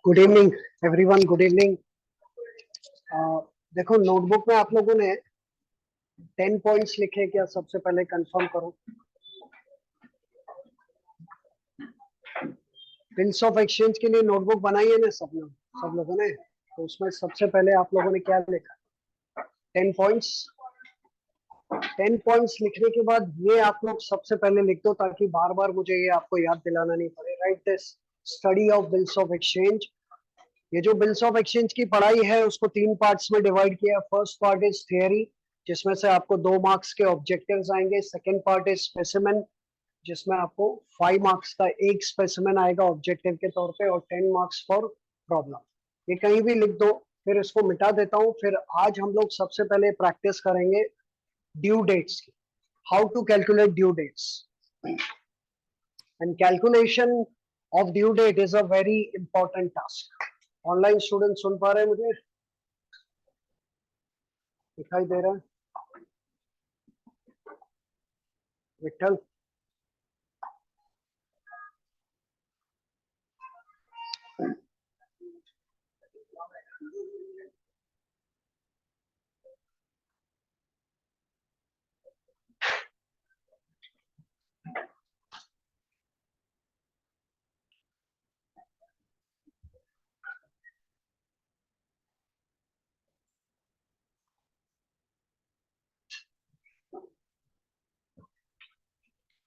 Good evening everyone, good evening. देखो, notebook में आप लोगों ने 10 पॉइंट्स लिखे क्या? सबसे पहले कंफर्म करो। बिल्स ऑफ एक्सचेंज के लिए नोटबुक बनाई है ना सब लोगों ने? तो उसमें सबसे पहले आप लोगों ने क्या लिखा? 10 पॉइंट्स। 10 पॉइंट्स लिखने के बाद ये आप लोग सबसे पहले लिख दो, ताकि बार बार मुझे ये आपको याद दिलाना नहीं पड़े। Right this study of bills of exchange. ये जो बिल्स ऑफ एक्सचेंज की पढ़ाई है उसको 3 पार्ट्स में डिवाइड किया। फर्स्ट पार्ट इज थियरी, जिसमें से आपको 2 मार्क्स के ऑब्जेक्टिव्स आएंगे। सेकंड पार्ट इज स्पेसिमेन, जिसमें आपको 5 मार्क्स का एक स्पेसिमेन आएगा ऑब्जेक्टिव के तौर पे, और 10 मार्क्स फॉर प्रॉब्लम। ये कहीं भी लिख दो, फिर इसको मिटा देता हूँ। फिर आज हम लोग सबसे पहले प्रैक्टिस करेंगे ड्यू डेट्स की, how to calculate due dates. And calculation of due date is a very important task. Online student सुन पा रहे हैं मुझे? दिखाई दे रहा है? विठल,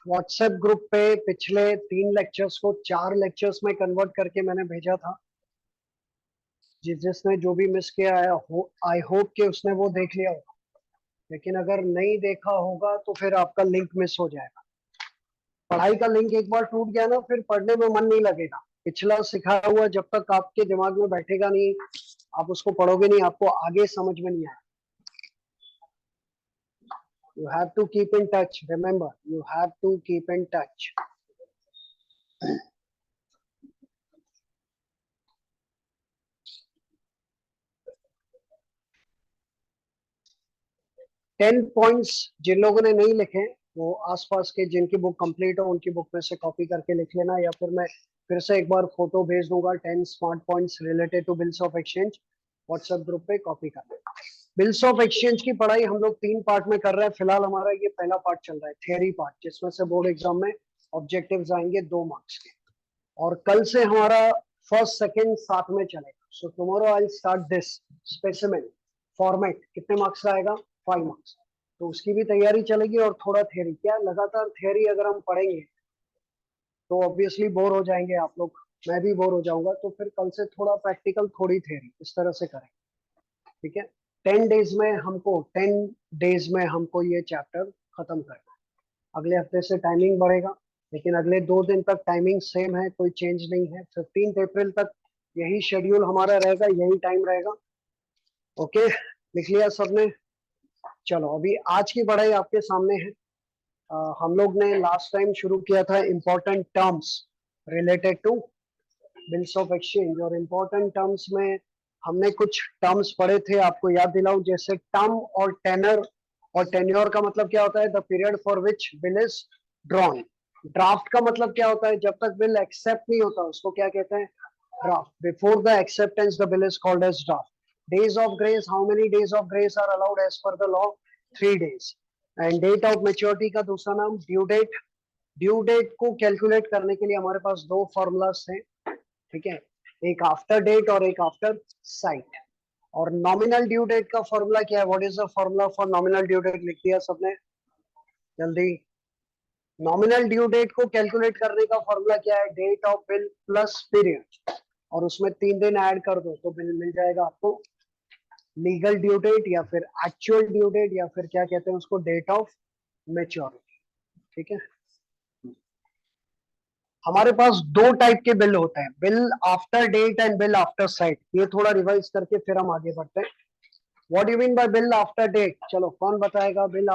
व्हाट्सएप ग्रुप पे पिछले 3 लेक्चर्स को 4 लेक्चर्स में कन्वर्ट करके मैंने भेजा था। जिसने जो भी मिस किया है, आई होप कि उसने वो देख लिया होगा। लेकिन अगर नहीं देखा होगा तो फिर आपका लिंक मिस हो जाएगा। पढ़ाई का लिंक एक बार टूट गया ना, फिर पढ़ने में मन नहीं लगेगा। पिछला सिखाया हुआ जब तक आपके दिमाग में बैठेगा नहीं, आप उसको पढ़ोगे नहीं, आपको आगे समझ में नहीं आएगा। You have to keep in touch. Remember, you have to keep in touch. 10 points जिन लोगों ने नहीं लिखे, वो आसपास के जिनकी बुक कंप्लीट हो उनकी बुक में से कॉपी करके लिख लेना, या फिर मैं फिर से एक बार फोटो भेज दूंगा 10 smart points related to bills of exchange. WhatsApp group पे कॉपी कर लेना। बिल्स ऑफ एक्सचेंज की पढ़ाई हम लोग 3 पार्ट में कर रहे हैं। फिलहाल हमारा ये पहला पार्ट चल रहा है, थियरी पार्ट, जिसमें से बोर्ड एग्जाम में ऑब्जेक्टिव्स आएंगे 2 मार्क्स के। और कल से हमारा फर्स्ट सेकंड साथ में चलेगा। So tomorrow I start this specimen format. कितने मार्क्स का आएगा? 5 मार्क्स। तो उसकी भी तैयारी चलेगी और थोड़ा थियरी। क्या लगातार थियरी अगर हम पढ़ेंगे तो ऑब्वियसली बोर हो जाएंगे आप लोग, मैं भी बोर हो जाऊंगा। तो फिर कल से थोड़ा प्रैक्टिकल थोड़ी थियरी, इस तरह से करेंगे। ठीक है? 10 डेज में हमको ये चैप्टर खत्म करना है। अगले हफ्ते से टाइमिंग बढ़ेगा, लेकिन अगले 2 दिन तक टाइमिंग सेम है, कोई चेंज नहीं है। 15 अप्रैल तक यही शेड्यूल हमारा रहेगा, यही टाइम रहेगा। ओके, लिख लिया सबने? चलो, अभी आज की पढ़ाई आपके सामने है। हम लोग ने लास्ट टाइम शुरू किया था important terms related to bills of exchange, और इंपॉर्टेंट टर्म्स में हमने कुछ टर्म्स पढ़े थे। आपको याद दिलाऊं, जैसे टर्म और टेनर। और टेन्योर का मतलब क्या होता है? The period for which bill is drawn. Draft का मतलब क्या होता है? जब तक बिल एक्सेप्ट नहीं होता उसको क्या कहते हैं? Draft. Before the acceptance the bill is called as draft. Days of grace, how many days of grace are allowed as per the law? 3 days। And date of maturity का दूसरा नाम due date. Due date को calculate करने के लिए हमारे पास 2 formulas हैं। ठीक है? एक आफ्टर डेट और एक आफ्टर साइट। और नॉमिनल ड्यू डेट का फॉर्मूला क्या है? What is the formula for nominal due date? लिख दिया सबने? जल्दी। नॉमिनल ड्यू डेट को कैलकुलेट करने का फॉर्मूला क्या है? Date of bill plus period, और उसमें 3 दिन ऐड कर दो तो बिल मिल जाएगा आपको लीगल ड्यू डेट, या फिर एक्चुअल ड्यू डेट, या फिर क्या कहते हैं उसको, डेट ऑफ मेच्योरिटी। ठीक है? हमारे पास 2 टाइप के बिल होते हैं, bill after date and bill after sight. ये थोड़ा रिवाइज करके फिर हम आगे बढ़ते हैं। What you mean by bill after date? चलो, कौन बताएगा? बिल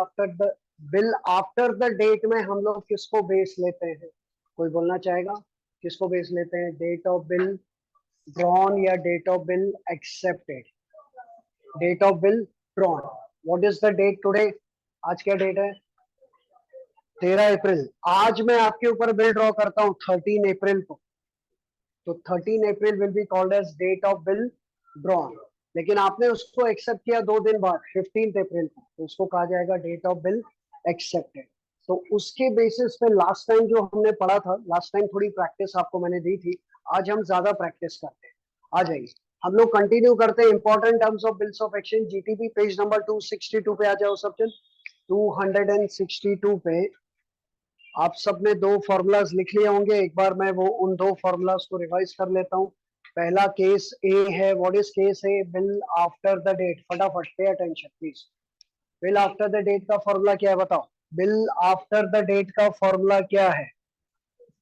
आफ्टर द डेट में हम लोग किसको बेस लेते हैं? कोई बोलना चाहेगा? किसको बेस लेते हैं? डेट ऑफ बिल ड्रॉन या date of bill accepted? Date of bill drawn. What is the date today? आज क्या डेट है? 13 अप्रैल। आज मैं आपके ऊपर बिल ड्रॉ करता हूँ 13 अप्रैल को। तो 13 April will be called as date of bill drawn. लेकिन आपने उसको एक्सेप्ट किया 2 दिन बाद 15 अप्रैल को, तो उसको कहा जाएगा डेट ऑफ बिल एक्सेप्टेड। तो उसके बेसिस पे लास्ट टाइम जो हमने पढ़ा था, लास्ट टाइम थोड़ी प्रैक्टिस आपको मैंने दी थी, आज हम ज्यादा प्रैक्टिस करते हैं। आ जाइए हम लोग कंटिन्यू करते हैं important terms of bills of exchange. GTB page number 262 पे आ जाओ सब जन। 262 पे आप सबने दो फॉर्मूलाज लिख लिए होंगे। एक बार मैं वो उन दो फॉर्मूलाज को रिवाइज कर लेता हूँ। पहला केस ए है, what is case A? Bill after the date. फटाफट pay attention please. Bill after the date का फॉर्मूला क्या है बताओ? बिल आफ्टर द डेट का फॉर्मूला क्या है?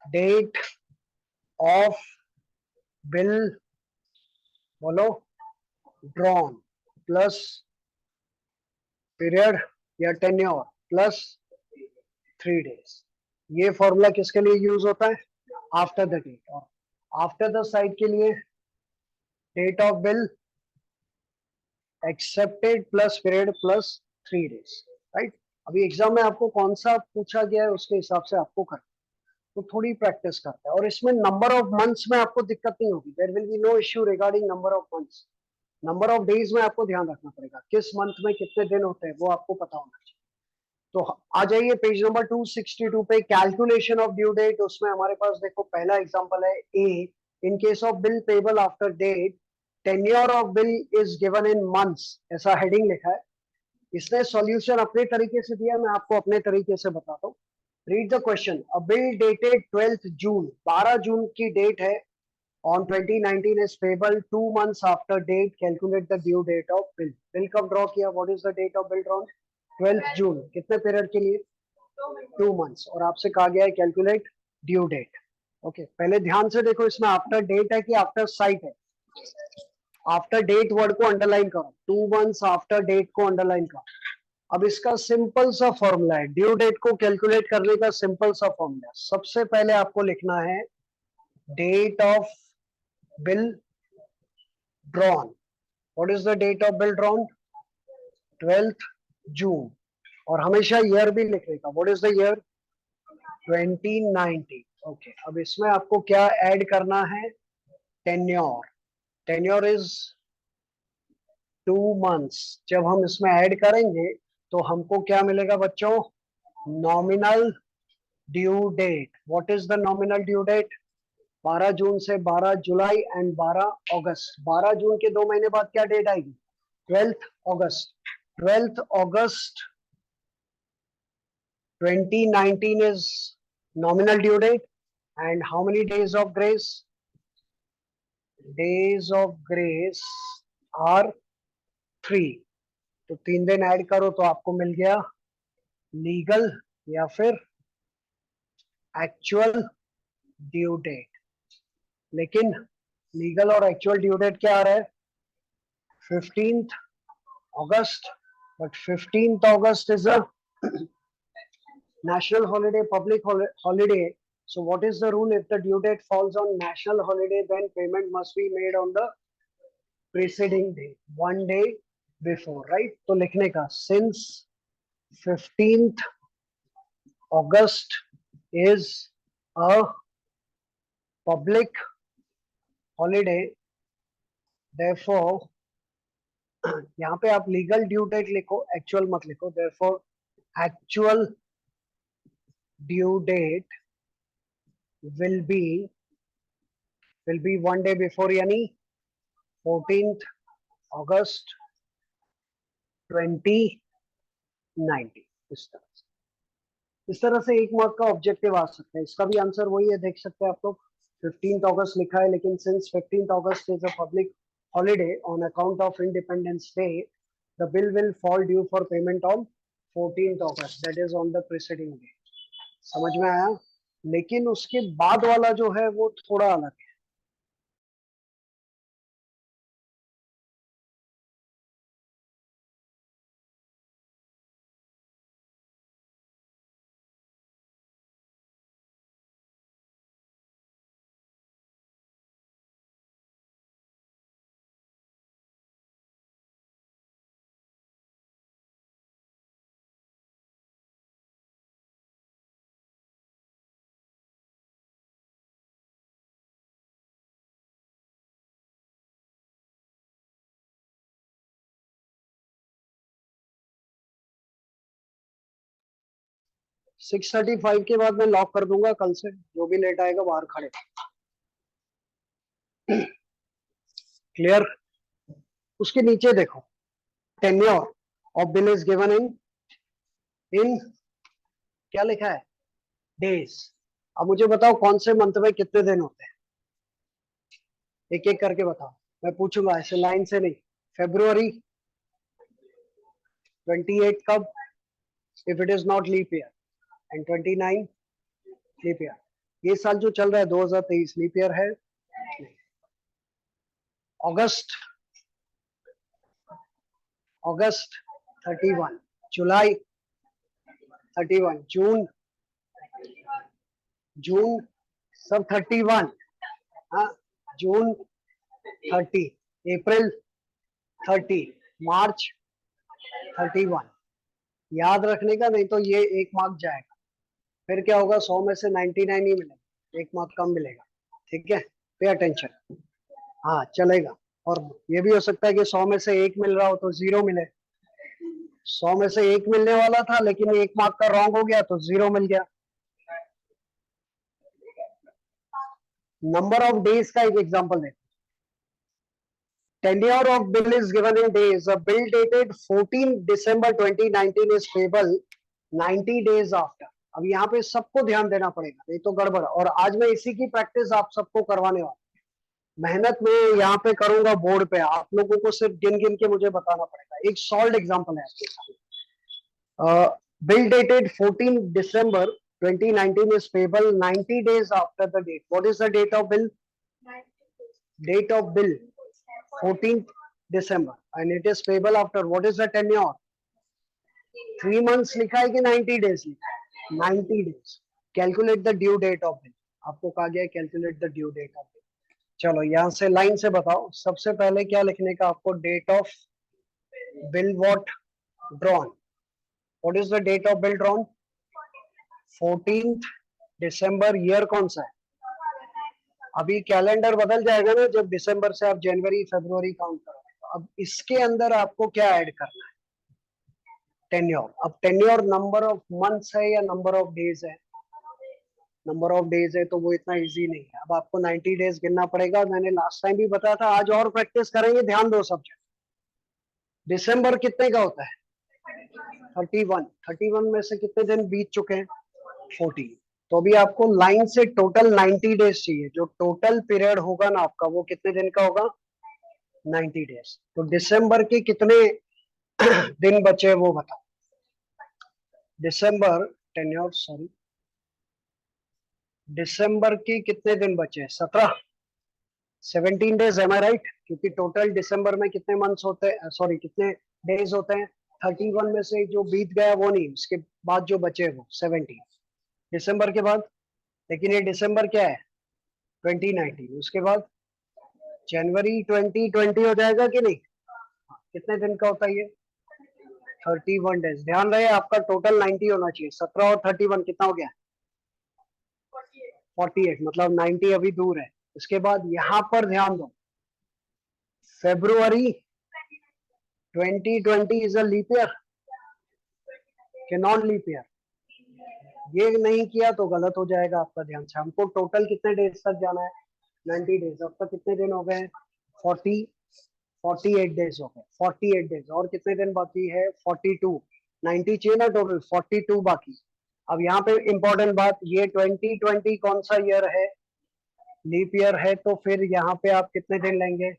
डेट ऑफ बिल, बोलो, ड्रॉन प्लस पीरियड या टेन्योर प्लस 3 days। ये फॉर्मूला किसके लिए यूज होता है? After the date. और आफ्टर द साइड के लिए date of bill accepted plus period plus 3 days। Right. अभी एग्जाम में आपको कौन सा पूछा गया है उसके हिसाब से आपको करना, तो थोड़ी प्रैक्टिस करते हैं। और इसमें नंबर ऑफ मंथ्स में आपको दिक्कत नहीं होगी। There will be no issue regarding number of months. Number of days में आपको ध्यान रखना पड़ेगा, किस मंथ में कितने दिन होते हैं वो आपको पता होना चाहिए। तो आ जाइए पेज नंबर 262 पे, कैलकुलेशन ऑफ ड्यू डेट। उसमें हमारे पास देखो पहला एग्जांपल है A, in case of bill payable after date tenure of bill is given in months, ऐसा हेडिंग लिखा है। इसने सॉल्यूशन अपने तरीके से दिया, मैं आपको अपने तरीके से बताता हूँ। Read the question. A bill dated 12th जून, 12 जून की डेट है, on 2019 is payable 2 months after date, calculate the due date of bill। Bill कब ड्रॉ किया? what is the date of bill drawn? 12th जून। कितने पीरियड के लिए? 2 months। और आपसे कहा गया है कैलकुलेट ड्यू डेट। ओके, पहले ध्यान से देखो, इसमें आफ्टर डेट है कि आफ्टर साइट है? आफ्टर डेट वर्ड को अंडरलाइन करो, 2 months आफ्टर डेट को अंडरलाइन करो। अब इसका सिंपल सा फॉर्मूला है, ड्यू डेट को कैलकुलेट करने का सिंपल सा फॉर्मूला। सबसे पहले आपको लिखना है date of bill drawn. What is the date of bill drawn? 12th June. और हमेशा ईयर भी लिखने का, what is the year? 2019। Okay, अब इसमें आपको क्या ऐड करना है? टेन्योर। Tenure is 2 months। जब हम इसमें ऐड करेंगे तो हमको क्या मिलेगा बच्चों? Nominal due date. What is the nominal due date? 12 जून से 12 जुलाई एंड 12 अगस्त। 12 जून के 2 महीने बाद क्या डेट आएगी? 12th August. 12th August 2019 is nominal due date, and how many days of grace? Days of grace are 3। तो 3 दिन ऐड करो तो आपको मिल गया लीगल या फिर एक्चुअल ड्यू डेट। लेकिन लीगल और एक्चुअल ड्यू डेट क्या आ रहा है? 15th August. But 15th August is a national holiday, public holiday. So what is the rule? If the due date falls on national holiday, then payment must be made on the preceding day, one day before, right? तो लिखने का, since 15th August is a public holiday, therefore यहाँ पे आप legal due date लिखो, actual मत लिखो। therefore actual due date will be one day before, यानी 14th अगस्त 2019। इस तरह से 1 मार्क का ऑब्जेक्टिव आ सकता है। इसका भी आंसर वही है, देख सकते हैं आप लोग। 15th अगस्त लिखा है, लेकिन since 15th August is a public holiday on account of independence day, the bill will fall due for payment on 14th August, that is on the preceding day. समझ में आया? लेकिन उसके बाद वाला जो है वो थोड़ा अलग है। 6:35 के बाद मैं लॉक कर दूंगा, कल से जो भी लेट आएगा बाहर खड़े। क्लियर? उसके नीचे देखो, tenure of bill is given इन क्या लिखा है, डेज। अब मुझे बताओ कौन से मंथ में कितने दिन होते हैं, एक एक करके बताओ। मैं पूछूंगा ऐसे लाइन से नहीं। February 28 कब, if it is not leap year, and 29 leap year. ये साल जो चल रहा है 2023 लीप ईयर है? अगस्त, अगस्त 31, जुलाई 31, जून, जून सब 31, हाँ, जून 30, अप्रैल 30, मार्च 31। याद रखने का, नहीं तो ये एक मार्क जाएगा, फिर क्या होगा, 100 में से 99 ही मिलेगा, एक मार्क कम मिलेगा। ठीक है, पे अटेंशन। हाँ चलेगा। और ये भी हो सकता है कि 100 में से एक मिल रहा हो तो 0 मिले। 100 में से एक मिलने वाला था लेकिन एक मार्क का रॉन्ग हो गया तो 0 मिल गया। नंबर ऑफ डेज का एक एग्जांपल है। Tenure of bill is given in days. A bill dated 14 December 2019 is payable 90 days after. अब यहाँ पे सबको ध्यान देना पड़ेगा, नहीं तो गड़बड़। और आज मैं इसी की प्रैक्टिस आप सबको करवाने वाला, मेहनत में यहाँ पे करूंगा बोर्ड पे, आप लोगों को सिर्फ गिन गिन के मुझे बताना पड़ेगा। एक सॉल्व एग्जांपल है आपके सामने। Bill dated 14 December 2019 is payable 90 days after the date. What is the date of bill? Date of bill 14th December and it is payable after, what is the tenure? 3 months लिखा है कि 90 days लिखा है? 90 days. Calculate the due date of bill. आपको कहा गया है calculate the due date of bill. चलो यहां से लाइन से बताओ, सबसे पहले क्या लिखने का आपको, date of bill what drawn. What is the date of bill drawn? 14th December। Year कौन सा है? अभी कैलेंडर बदल जाएगा ना, जब दिसंबर से आप जनवरी फरवरी काउंट करोगे। अब इसके अंदर आपको क्या ऐड करना है? टेन्योर। अब टेन्योर नंबर ऑफ मंथ्स है या नंबर ऑफ डेज है? नंबर ऑफ डेज है, तो वो इतना इजी नहीं है। अब आपको 90 डेज गिनना पड़ेगा। मैंने लास्ट टाइम भी बताया था, आज और प्रैक्टिस करेंगे, ध्यान दो सब्जेक्ट। दिसंबर कितने का होता है? 31। 31 में से कितने दिन बीत चुके हैं? 14। तो अभी आपको लाइन से टोटल 90 डेज चाहिए। जो टोटल पीरियड होगा ना आपका, वो कितने दिन का होगा? 90 डेज। तो दिसंबर के कितने दिन बचे वो बताओ। दिसंबर टेन्योर, सॉरी, दिसंबर के कितने दिन बचे? 17, 17 डेज। एम आई राइट? क्योंकि टोटल दिसंबर में कितने मंथ्स होते हैं, सॉरी कितने डेज होते हैं? 31 में से जो बीत गया वो नहीं, उसके बाद जो बचे वो 17 दिसंबर के बाद। लेकिन ये दिसंबर क्या है? 2019। उसके बाद जनवरी 2020 हो जाएगा कि नहीं? कितने दिन का होता है ये? 31 डेज। ध्यान रहे आपका टोटल 90 होना चाहिए। 17 और 31 कितना हो गया? 48। मतलब 90 अभी दूर है। उसके बाद यहां पर ध्यान दो, February 2020 is a leap year कि नॉन लीप ईयर? ये नहीं किया तो गलत हो जाएगा आपका। ध्यान से, हमको टोटल कितने डेज तक जाना है? 90 डेज। अब तक कितने दिन हो गए? 48 डेज हो गए। 48 डेज और कितने दिन बाकी है? 42। 90 चाहिए ना टोटल, 42 बाकी। अब यहाँ पे इंपॉर्टेंट बात, ये 2020 कौन सा ईयर है? लीप ईयर है। तो फिर यहाँ पे आप कितने दिन लेंगे?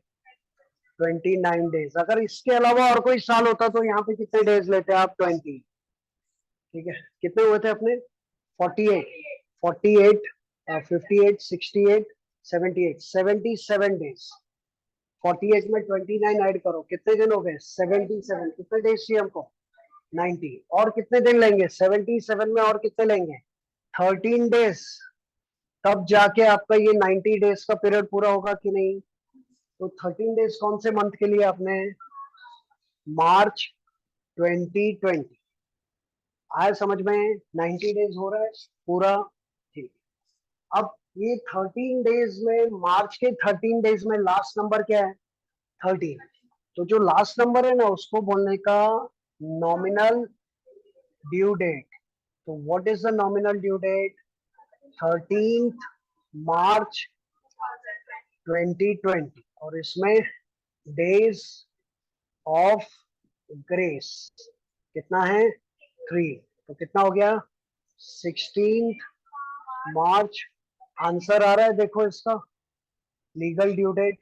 29 डेज। अगर इसके अलावा और कोई साल होता तो यहाँ पे कितने डेज लेते आप? 20। ठीक है, कितने हुए थे अपने? 48, 48, 58, 68, 78, 77 डेज। 48 में 29 ऐड करो, कितने दिन हो गए? 77। कितने डेज चाहिए हमको? 90। और कितने दिन लेंगे 77 में? और कितने लेंगे? 13 डेज। तब जाके आपका ये 90 डेज का पीरियड पूरा होगा कि नहीं? तो 13 डेज कौन से मंथ के लिए आपने? मार्च 2020। आया समझ में? 90 डेज हो रहा है पूरा। ठीक। अब ये 13 डेज में, मार्च के 13 डेज में लास्ट नंबर क्या है? 13। तो जो लास्ट नंबर है ना, उसको बोलने का नॉमिनल ड्यू डेट। तो what is the nominal due date? 13th March 2020, और इसमें डेज ऑफ ग्रेस कितना है? 3। तो कितना हो गया? 16th मार्च। आंसर आ रहा है देखो इसका, legal due date.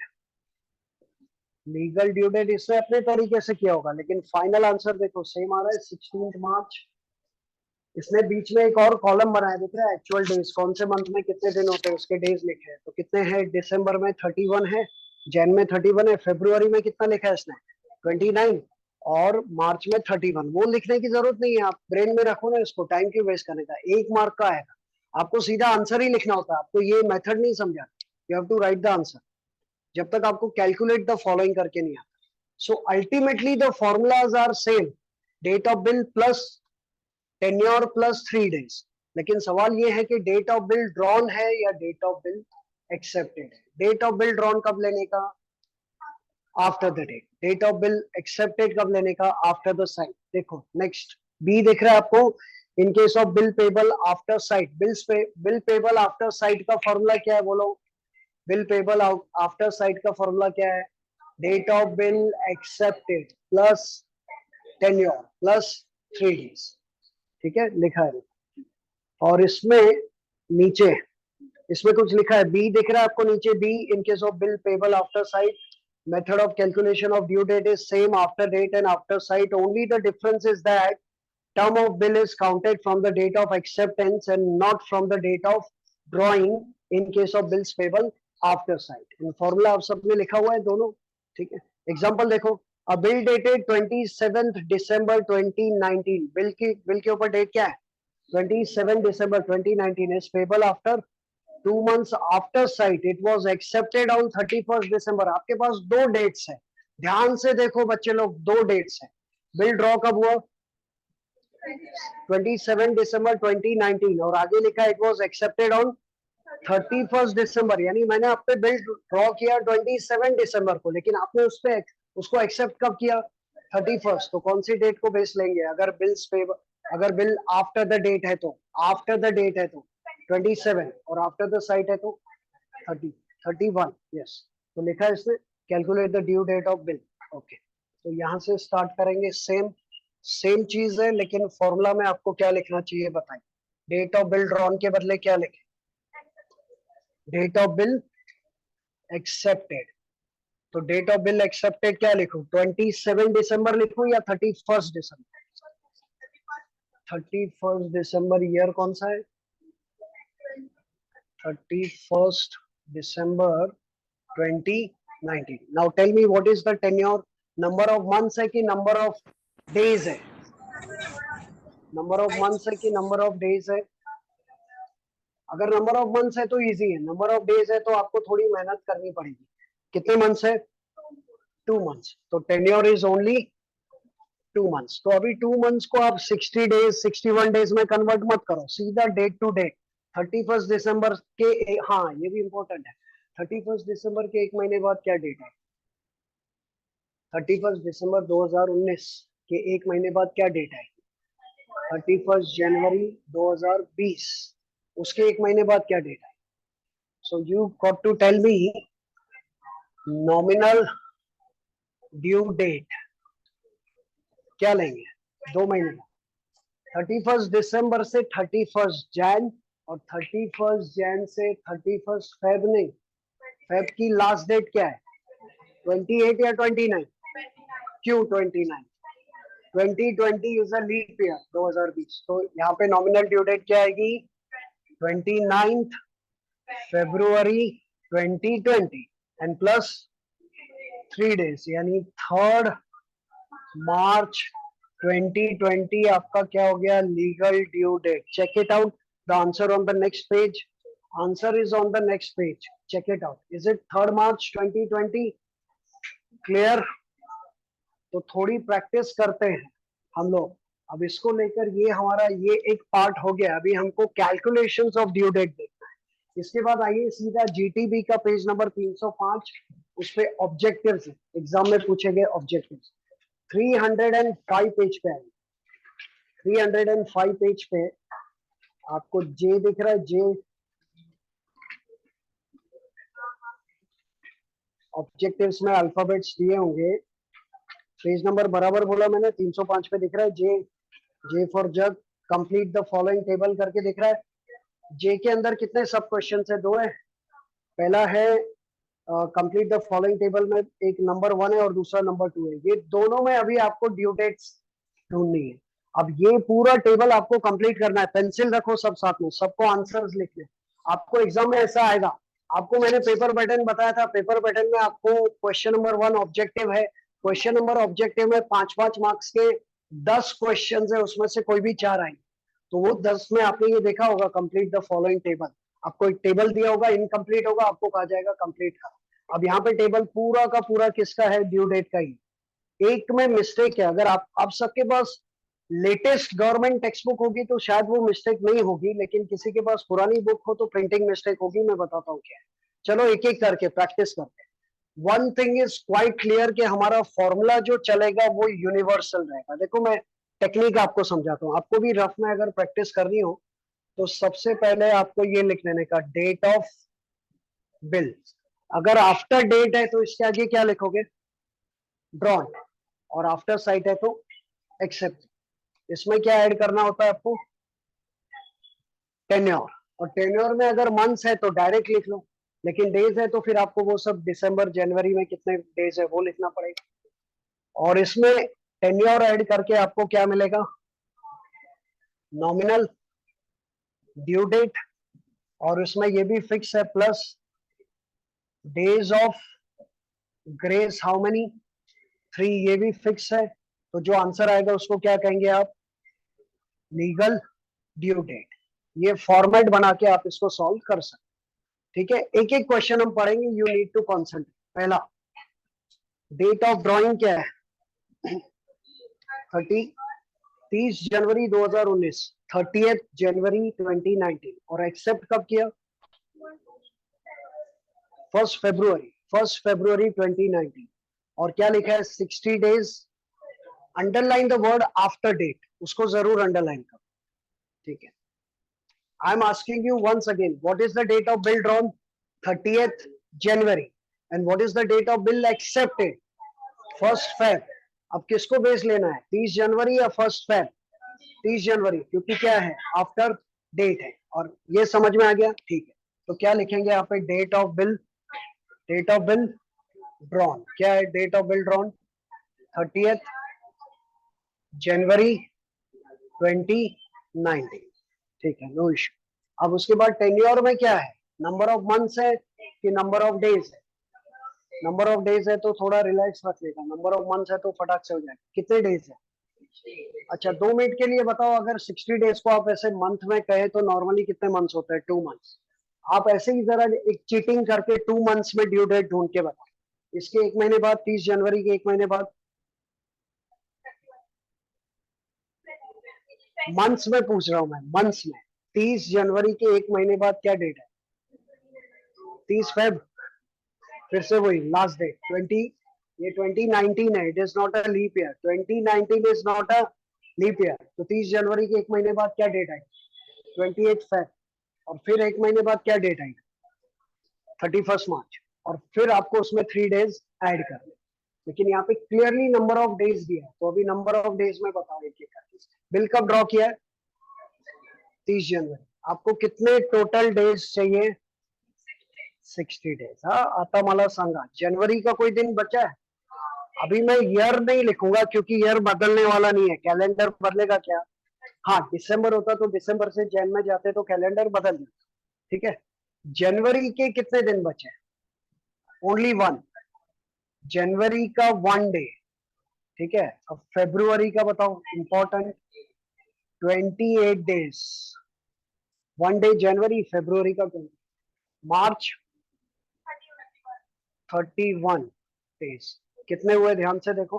Legal due date इसने अपने तरीके से किया होगा, लेकिन फाइनल आंसर देखो सेम आ रहा है, 16th मार्च। इसने बीच में एक और कॉलम बनाया, दिख रहा है एक्चुअल डेज, कौन से मंथ में कितने दिन होते हैं उसके डेज लिखे हैं। तो कितने हैं? दिसंबर में 31 है, जन में 31 है, फरवरी में कितना लिखा है इसने? 29, और मार्च में 31। वो लिखने की जरूरत नहीं है, आप ब्रेन में रखो ना इसको, टाइम क्यों वेस्ट करने का। 1 मार्क का आएगा, आपको सीधा आंसर ही लिखना होता है, आपको ये मेथड नहीं समझा। You have to write the answer जब तक आपको कैलकुलेट द फॉलोइंग करके नहीं आता। So ultimately the formulas are same, date of bill plus tenure plus 3 days. लेकिन सवाल ये है कि डेट ऑफ बिल ड्रॉन है या डेट ऑफ बिल एक्सेप्टेड है। डेट ऑफ बिल ड्रॉन कब लेने का? After the date. Date of bill accepted कब लेने का? After the sight. देखो नेक्स्ट बी दिख रहा है आपको, in case of bill payable after sight. Bill payable after sight का फॉर्मूला क्या है बोलो? बिल पेबल आफ्टर साइट का फॉर्मूला क्या है? Date of bill accepted plus tenure plus 3 days. ठीक है, लिखा है। और इसमें नीचे इसमें कुछ लिखा है, बी दिख रहा है आपको नीचे, be in case of bill payable after site method of calculation of due date is same after date and after sight. Only the difference is that term of bill is counted from the date of acceptance and not from the date of drawing in case of bills payable after sight. In formula आप सब में लिखा हुआ है दोनों। ठीक है, example देखो, अ बिल डेटेड 27 दिसंबर 2019। बिल के ऊपर डेट क्या है? 27 दिसंबर 2019 is payable after 2 months after sight. It was accepted on 31st December. आपके पास 2 डेट्स है, ध्यान से देखो बच्चे लोग, 2 डेट्स है। बिल ड्रॉ कब हुआ? 27 दिसंबर 2019, और आगे लिखा it was accepted on 31st दिसंबर। यानी मैंने आप पे बिल ड्रॉ किया 27 दिसंबर को, लेकिन आपने उसको एक्सेप्ट कब किया? 31st। तो कौन सी डेट को बेस लेंगे? अगर बिल आफ्टर द डेट है तो 27, और आफ्टर द साइट है तो 31। यस, तो लिखा है इसमें calculate the due date of bill. Okay, तो यहाँ से स्टार्ट करेंगे। सेम चीज है, लेकिन फॉर्मूला में आपको क्या लिखना चाहिए बताइए। डेट ऑफ बिल ड्रॉन के बदले क्या लिखे? Date of bill accepted. तो डेट ऑफ बिल एक्सेप्टेड क्या लिखूं? 27 दिसंबर लिखूं या 31st दिसंबर? 31st दिसंबर ईयर कौन सा है? 31st December 2019. Now tell me what is the tenure? Number of months है कि number of days है? Number of months है कि number of days है? अगर number of months है तो easy है, number of days है तो आपको थोड़ी मेहनत करनी पड़ेगी। कितने months है? 2 months। तो tenure is only 2 months। तो अभी 2 months को आप 60 days 61 days में कन्वर्ट मत करो, सीधा डेट टू डेट। 31st दिसंबर के हाँ ये भी इंपॉर्टेंट है, 31st दिसंबर के 1 महीने बाद क्या डेट है? 31st दिसंबर 2019 के 1 महीने बाद क्या डेट है? 31st जनवरी 2020, उसके 1 महीने बाद क्या डेट है? So you got to tell me nominal due date क्या लेंगे 2 महीने का? 31st दिसंबर से 31st जैन, और 31st जैन से 31st फेब नहीं, फेब की लास्ट डेट क्या है? 28 या 29? क्यों 29? 2020 इज अ लीप ईयर 2020, तो यहाँ पे नॉमिनल ड्यू डेट क्या आएगी? 29th February 2020 and plus 3 days, यानी 3rd March 2020 आपका क्या हो गया? Legal due date. Check it out, the answer on the next page. Answer is on the next page, check it out. Is it 3rd March 2020? Clear? तो थोड़ी practice करते हैं हम लोग। अब इसको लेकर ये हमारा ये एक पार्ट हो गया, अभी हमको कैलकुलेशंस ऑफ ड्यू डेट देखना है। इसके बाद आइए सीधा जीटीबी का पेज नंबर 305, उस पे ऑब्जेक्टिव्स एग्जाम में पूछे गए ऑब्जेक्टिव्स 305 पेज पे है। 305 पेज पे आपको जे दिख रहा है, जे ऑब्जेक्टिव्स में अल्फाबेट्स दिए होंगे। पेज नंबर बराबर बोला मैंने, 305 पे दिख रहा है J, J for jug, complete the following table करके दिख रहा है। जे के अंदर कितने सब क्वेश्चन है? दो है। पहला है कंप्लीट द फॉलोइंग टेबल में एक नंबर 1 है और दूसरा नंबर 2 है। ये दोनों में अभी आपको ड्यू डेट्स ढूंढनी है। अब ये पूरा टेबल आपको कंप्लीट करना है। पेंसिल रखो सब साथ में, सबको आंसर्स लिखने। आपको एग्जाम में ऐसा आएगा, आपको मैंने पेपर पैटर्न बताया था। पेपर पैटर्न में आपको क्वेश्चन नंबर 1 ऑब्जेक्टिव है। क्वेश्चन नंबर ऑब्जेक्टिव में 5-5 मार्क्स के 10 क्वेश्चन है, उसमें से कोई भी 4 आएंगे। तो वो 10 में आपने ये देखा होगा कंप्लीट द फॉलोइंग टेबल। आपको एक टेबल दिया होगा, इनकम्प्लीट होगा, आपको कहा जाएगा कंप्लीट का। अब यहाँ पे टेबल पूरा का पूरा किसका है? ड्यू डेट का ही। एक में मिस्टेक है। अगर आप सबके पास लेटेस्ट गवर्नमेंट टेक्स्ट बुक होगी तो शायद वो मिस्टेक नहीं होगी, लेकिन किसी के पास पुरानी बुक हो तो प्रिंटिंग मिस्टेक होगी। मैं बताता हूँ क्या है। चलो एक एक करके प्रैक्टिस करते हैं। One thing is quite clear कि हमारा फॉर्मूला जो चलेगा वो यूनिवर्सल रहेगा। देखो मैं टेक्निक आपको समझाता हूँ। आपको भी रफ में अगर प्रैक्टिस करनी हो तो सबसे पहले आपको ये लिख लेने का, डेट ऑफ बिल। अगर आफ्टर डेट है तो इसके आगे क्या लिखोगे? ड्रॉन। और आफ्टर साइट है तो एक्सेप्ट। इसमें क्या ऐड करना होता है आपको? टेन्योर। और टेन्योर में अगर मंथ्स है तो डायरेक्ट लिख लो, लेकिन डेज है तो फिर आपको वो सब दिसंबर जनवरी में कितने डेज है वो लिखना पड़ेगा। और इसमें टेन्योर ऐड करके आपको क्या मिलेगा? Nominal due date. और इसमें ये भी फिक्स है, plus days of grace how many? 3, ये भी फिक्स है। तो जो आंसर आएगा उसको क्या कहेंगे आप? Legal due date. ये फॉर्मेट बना के आप इसको सॉल्व कर सकते। ठीक है, एक एक क्वेश्चन हम पढ़ेंगे, यू नीड टू कॉन्सेंट्रेट। पहला, डेट ऑफ ड्रॉइंग क्या है? 30 जनवरी 2019, 30 जनवरी 2019। और एक्सेप्ट कब किया? 1 फरवरी 2019। और क्या लिखा है? 60 days. Underline the word after date, उसको जरूर अंडरलाइन करो। ठीक है, I am asking you once again, what is the date of bill drawn? 30 January. And what is the date of bill accepted? 1 Feb. अब किसको बेस लेना है, 30 जनवरी या 1 फेब? 30 जनवरी, क्योंकि क्या है? आफ्टर डेट है। और ये समझ में आ गया? ठीक है, तो क्या लिखेंगे यहाँ पे? Date of bill, date of bill drawn क्या है? Date of bill drawn 30 January 2019। ठीक है, नो इशू। अब उसके बाद टेन्योर में क्या है? नंबर ऑफ मंथ्स है कि नंबर ऑफ डेज है? नंबर ऑफ डेज है तो थोड़ा रिलैक्स रख लेगा, नंबर ऑफ मंथ्स है तो फटाक से हो जाएगा। कितने डेज है? अच्छा, 2 मिनट के लिए बताओ, अगर 60 डेज को आप ऐसे मंथ में कहे तो नॉर्मली कितने मंथ्स होते हैं? 2 मंथ्स। आप ऐसे ही जरा एक चीटिंग करके 2 मंथ्स में ड्यू डेट ढूंढ के बताओ। इसके 1 महीने बाद, 30 जनवरी के 1 महीने बाद, मंथ्स में पूछ रहा हूं मैं, मंथ्स में। 30 जनवरी के 1 महीने बाद क्या डेट है? 30 फेब। फिर से वही लास्ट डेट 20, ये 2019 है, it is not a leap year. 2019 is not a leap year. तो 30 जनवरी के 1 महीने बाद क्या डेट आई? 28 फेब। और फिर 1 महीने बाद क्या डेट आई? 31 मार्च। और फिर आपको उसमें 3 डेज ऐड करने। लेकिन यहाँ पे क्लियरली नंबर ऑफ डेज दिया है, तो अभी नंबर ऑफ डेज में बताओ एक एक करके। बिल कब ड्रॉ किया है? 30 जनवरी। आपको कितने टोटल डेज चाहिए? 60 डेज। हाँ, आता मला सांगा, जनवरी का कोई दिन बचा है? अभी मैं ईयर नहीं लिखूंगा क्योंकि ईयर बदलने वाला नहीं है, कैलेंडर बदलेगा क्या? हाँ, दिसंबर होता तो दिसंबर से जैन में जाते तो कैलेंडर बदल जाता। ठीक है, जनवरी के कितने दिन बचे? ओनली 1। जनवरी का 1 डे। ठीक है, अब फेब्रुवरी का बताओ, इंपॉर्टेंट। 28 डेज। 1 डे जनवरी, फेब्रुवरी का 20, मार्च 31 डेज। कितने हुए ध्यान से देखो?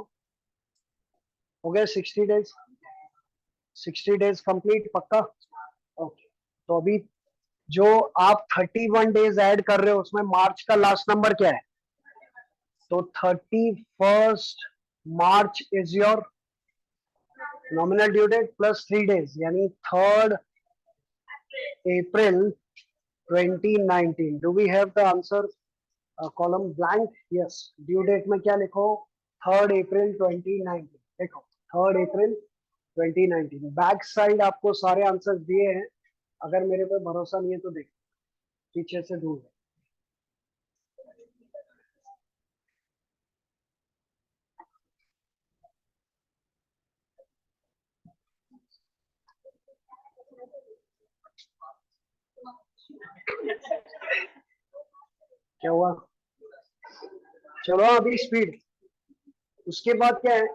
हो गए 60 डेज। 60 डेज कंप्लीट, पक्का? ओके, तो अभी जो आप 31 डेज ऐड कर रहे हो उसमें मार्च का लास्ट नंबर क्या है? तो 31 March is your nominal due date plus 3 days, यानी 3 April 2019. Do we have the answer? Column blank. Yes. Due date में क्या लिखो? 3rd April 2019. देखो 3rd April 2019. बैक साइड आपको सारे आंसर्स दिए हैं. अगर मेरे पे भरोसा नहीं है तो देखो पीछे से ढूंढ. क्या हुआ? चलो अभी स्पीड. उसके बाद क्या है?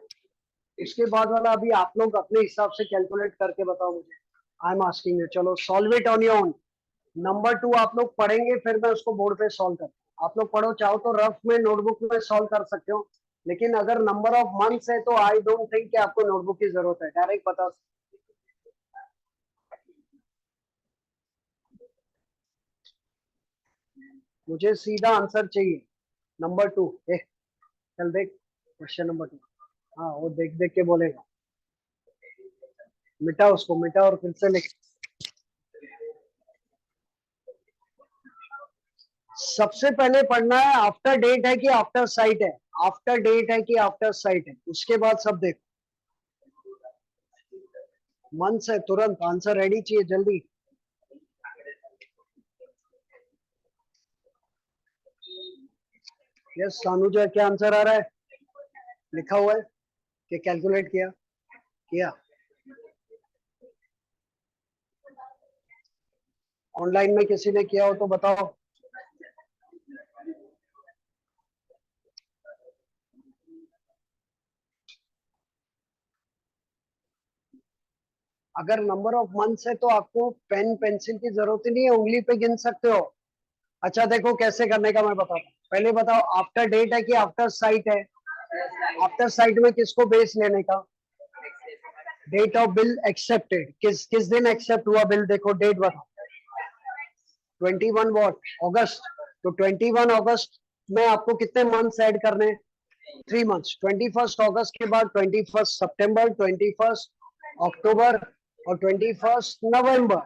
उसके बाद वाला अभी आप लोग अपने हिसाब से कैलकुलेट करके बताओ मुझे. I am asking you. चलो solve it on your own. Number 2 आप लोग पढ़ेंगे, फिर मैं उसको बोर्ड पे सॉल्व कर. आप लोग पढ़ो, चाहो तो रफ में नोटबुक में सॉल्व कर सकते हो, लेकिन अगर नंबर ऑफ मंथ्स है तो आई डोंट थिंक कि आपको नोटबुक की जरूरत है. डायरेक्ट बता. मुझे सीधा आंसर चाहिए. नंबर 2. चल देख क्वेश्चन नंबर 2. हाँ वो देख देख के बोलेगा. मिटा उसको, मिटा और फिर से लिख. सबसे पहले पढ़ना है आफ्टर डेट है कि आफ्टर साइट है. आफ्टर डेट है कि आफ्टर साइट है, उसके बाद सब देखो. मन से तुरंत आंसर रेडी चाहिए जल्दी. यस सानुजा, क्या आंसर आ रहा है? लिखा हुआ है कि कैलकुलेट किया? किया. ऑनलाइन में किसी ने किया हो तो बताओ. अगर नंबर ऑफ मंथ्स है तो आपको पेन पेंसिल की जरूरत ही नहीं है, उंगली पे गिन सकते हो. अच्छा देखो कैसे करने का मैं बताता हूँ. पहले बताओ आफ्टर डेट है कि आफ्टर साइट है? आफ्टर साइट में किसको बेस लेने का? Date of bill accepted. किस किस दिन एक्सेप्ट हुआ बिल? देखो डेट बताओ. 21 वॉट? अगस्त. तो 21 अगस्त में आपको कितने मंथ्स ऐड करने? 3 मंथ्स. 21 अगस्त के बाद 21 सितंबर, 21 अक्टूबर और 21 नवंबर.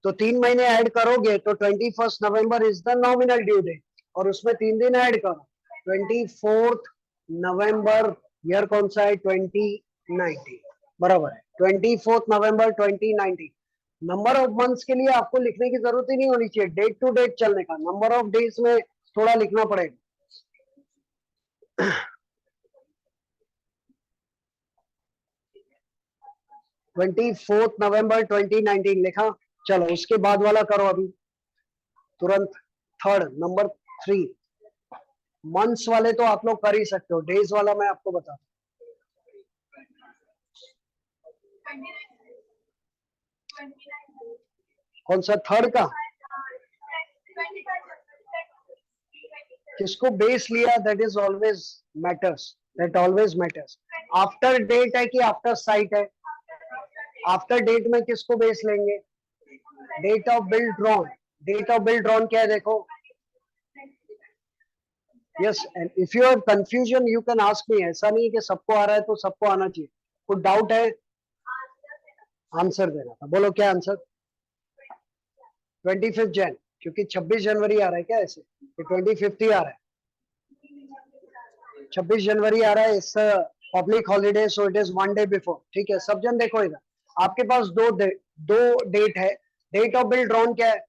तो 3 महीने ऐड करोगे तो 21 November is the nominal due date, और उसमें 3 दिन ऐड करो. 24 नवंबर. ईयर कौन सा है? 2019. बराबर है. 24 नवंबर 2019. नंबर ऑफ मंथ्स के लिए आपको लिखने की जरूरत ही नहीं होनी चाहिए, डेट टू डेट चलने का. नंबर ऑफ डेज में थोड़ा लिखना पड़ेगा. 24 नवंबर 2019 लिखा. चलो उसके बाद वाला करो अभी तुरंत. Third number 3. मंथ्स वाले तो आप लोग कर ही सकते हो, डेज वाला मैं आपको बता. कौन सा थर्ड का? किसको बेस लिया? That is always matters. That always matters. After date है कि आफ्टर साइट है? आफ्टर डेट में किसको बेस लेंगे? Date of bill drawn. Date of bill drawn क्या है देखो. Yes and if you have confusion you can ask me. ऐसा नहीं है कि सबको आ रहा है तो सबको आना चाहिए. कुछ डाउट है? आंसर देना था. बोलो क्या आंसर? 25 जैन. क्योंकि 26 जनवरी आ रहा है क्या ऐसे? 25 ही आ रहा है. 26 जनवरी आ रहा है. इस public holiday so it is 1 day before. ठीक है सब जन देखो इधर. आपके पास दो डेट है. डेट ऑफ बिल ड्रॉन क्या है?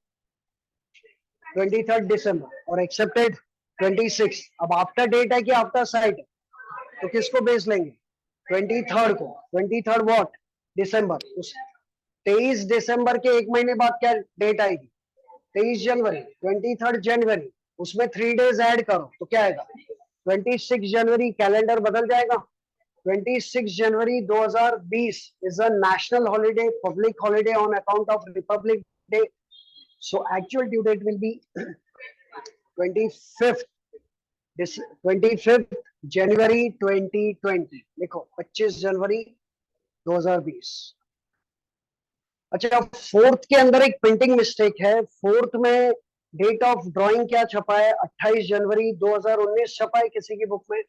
23 दिसंबर और एक्सेप्टेड 26. अब आफ्टर डेट है कि आफ्टर साइट है? तो किसको बेस लेंगे? 23 को. 23 व्हाट? दिसंबर. उस 23 दिसंबर के 1 महीने बाद क्या डेट आएगी? 23 जनवरी. 23 जनवरी. उसमें 3 डेज ऐड करो तो क्या आएगा? 26 जनवरी. कैलेंडर बदल जाएगा. 26 जनवरी 2020 is a national holiday, public holiday on account of Republic Day. So actual due date will be 25th 25th जनवरी 2020. लिखो 25 जनवरी 2020. अच्छा फोर्थ के अंदर एक प्रिंटिंग मिस्टेक है. फोर्थ में डेट ऑफ ड्राइंग क्या छपा है? 28 जनवरी 2019 छपा है किसी की बुक में.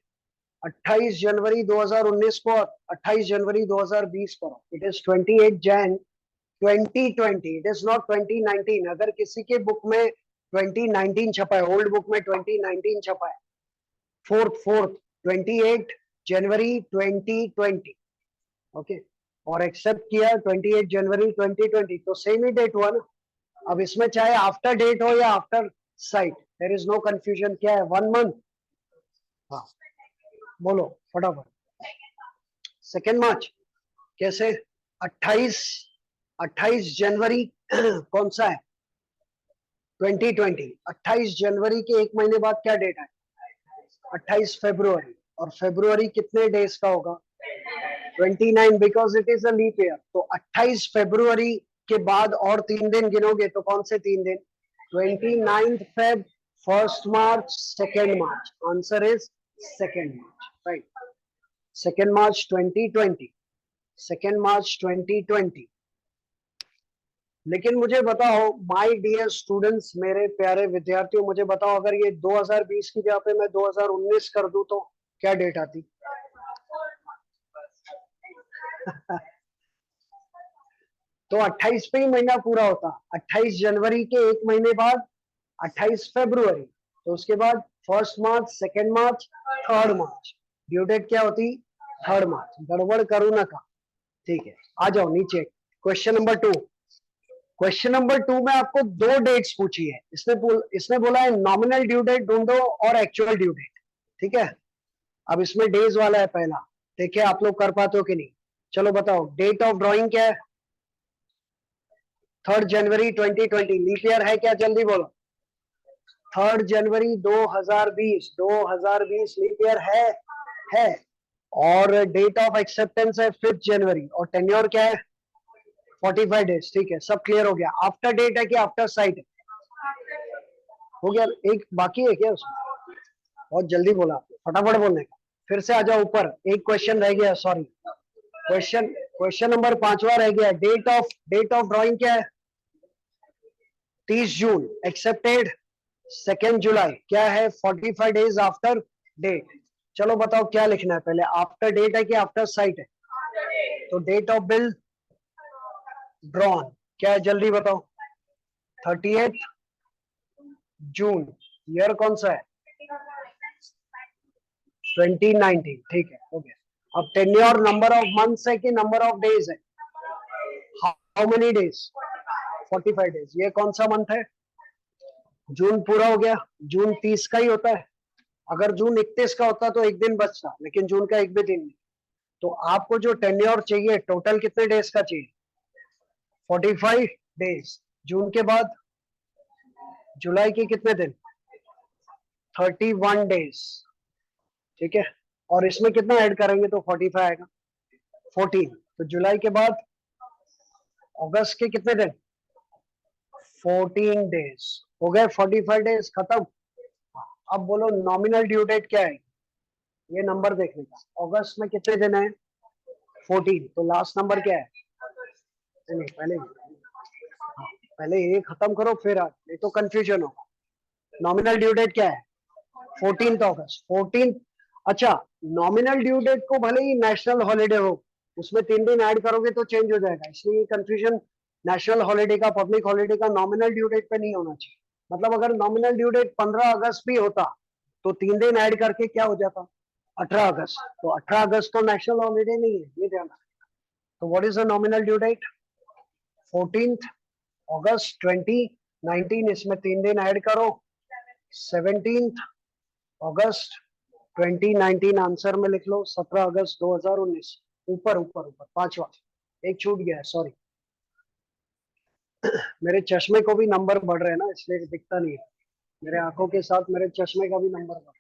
28 जनवरी 2019 को 28 जनवरी 2020 करो. It is 28 Jain 2020, it is not 2019। अगर किसी के बुक में 2019 छपा है, ओल्ड बुक में 2019 छपा है, फोर्थ 28 जनवरी 2020, ओके, और एक्सेप्ट किया 28 जनवरी 2020, तो सेम ही डेट हुआ ना। अब इसमें चाहे आफ्टर डेट हो या after sight, there is no confusion. क्या है, 1 मंथ। हाँ बोलो फटाफट। 2 मार्च कैसे? 28 जनवरी कौन सा है? 2020। 28 जनवरी के एक महीने बाद क्या डेट है? 28 फरवरी। और फरवरी कितने डेज का होगा? 29, because it is a leap year. तो 28 फरवरी के बाद और 3 दिन गिनोगे तो कौन से 3 दिन? 29 Feb, 1 March, 2 March. Answer is 2 March, right. 2 मार्च 2020, 2 मार्च 2020। लेकिन मुझे बताओ माय डियर स्टूडेंट्स, मेरे प्यारे विद्यार्थियों, मुझे बताओ अगर ये 2020 की जगह पे मैं 2019 कर दूं तो क्या डेट आती? तो 28 पे ही महीना पूरा होता। 28 जनवरी के एक महीने बाद 28 फरवरी, तो उसके बाद 1 मार्च, 2 मार्च, 3 मार्च। ड्यू डेट क्या होती? 3 मार्च। गड़बड़ करूं ना का, ठीक है। आ जाओ नीचे। Question number 2। क्वेश्चन नंबर 2 में आपको 2 डेट्स पूछी है। इसने बोला है नॉमिनल ड्यू डेट ढूंढो और एक्चुअल ड्यू डेट, ठीक है। अब इसमें डेज वाला है पहला, देखिए आप लोग कर पाते हो कि नहीं। चलो बताओ, डेट ऑफ ड्रॉइंग क्या है? 3 जनवरी 2020। लीप ईयर है क्या? जल्दी बोलो। 3 जनवरी 2020, 2020 लीप ईयर है। और डेट ऑफ एक्सेप्टेंस है 5 जनवरी, और टेन्योर क्या है? 45 डेज, ठीक है। सब क्लियर हो गया। आफ्टर डेट है कि आफ्टर साइट है? हो गया। एक बाकी है क्या उसमें? बहुत जल्दी बोला आपने, फटाफट बोलने का। फिर से आ जाओ ऊपर, एक क्वेश्चन रह गया, सॉरी। क्वेश्चन नंबर 5वां रह गया। डेट ऑफ ड्रॉइंग क्या है? 30 जून। एक्सेप्टेड 2 जुलाई। क्या है? 45 डेज आफ्टर डेट। चलो बताओ क्या लिखना है पहले, आफ्टर डेट है कि आफ्टर साइट है? तो डेट ऑफ बिल ड्रॉन क्या है? जल्दी बताओ। 30 जून। ईयर कौन सा है? 2019, ठीक है, हो गया। अब टेन्योर नंबर ऑफ मंथ्स है कि नंबर ऑफ डेज है? How many days? 45 डेज। ये कौन सा मंथ है? जून पूरा हो गया। जून 30 का ही होता है। अगर जून 31 का होता तो एक दिन बचता, लेकिन जून का एक भी दिन नहीं। तो आपको जो टेन्योर चाहिए टोटल कितने डेज का चाहिए? 45 डेज। जून के बाद जुलाई के कितने दिन? 31 डेज, ठीक है। और इसमें कितना ऐड करेंगे तो 45 आएगा? 14। तो जुलाई के बाद अगस्त के कितने दिन? 14 डेज। हो गए 45 डेज, खत्म। अब बोलो नॉमिनल ड्यू डेट क्या है? ये नंबर देखने का। अगस्त में कितने दिन है? 14। तो लास्ट नंबर क्या है? नहीं पहले, हाँ, पहले ये खत्म करो फिर आज, नहीं तो कंफ्यूजन होगा। नॉमिनल ड्यू डेट क्या है? 14 अगस्त। 14। अच्छा, नॉमिनल ड्यू डेट को भले ही नेशनल हॉलिडे हो, उसमें 3 दिन ऐड करोगे तो चेंज हो जाएगा, इसलिए कंफ्यूजन नेशनल हॉलिडे का, पब्लिक हॉलिडे का नॉमिनल ड्यू डेट पे नहीं होना चाहिए। मतलब अगर नॉमिनल ड्यू डेट 15 अगस्त भी होता तो 3 दिन ऐड करके क्या हो जाता? 18 अगस्त। तो 18 अगस्त तो नेशनल हॉलिडे नहीं है, ये ध्यान रखना। तो what is the nominal due date? 14 August 2019। इसमें 3 दिन ऐड करो, 17 अगस्त 2019। आंसर में लिख लो 17 अगस्त 2019। ऊपर ऊपर ऊपर 5वां एक छूट गया है, सॉरी। मेरे चश्मे को भी नंबर बढ़ रहे हैं ना, इसलिए दिखता नहीं है। मेरे आंखों के साथ मेरे चश्मे का भी नंबर बढ़ रहा है।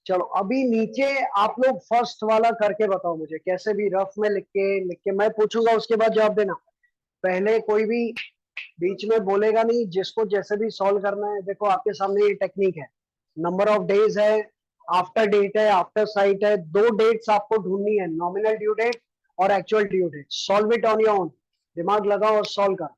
चलो अभी नीचे आप लोग फर्स्ट वाला करके बताओ मुझे, कैसे भी रफ में लिख के मैं पूछूंगा, उसके बाद जवाब देना। पहले कोई भी बीच में बोलेगा नहीं, जिसको जैसे भी सॉल्व करना है। देखो आपके सामने ये टेक्निक है, नंबर ऑफ डेज है, आफ्टर डेट है, आफ्टर साइट है। 2 डेट्स आपको ढूंढनी है, नॉमिनल ड्यू डेट और actual due date. Solve it on your own, दिमाग लगाओ और सॉल्व करो।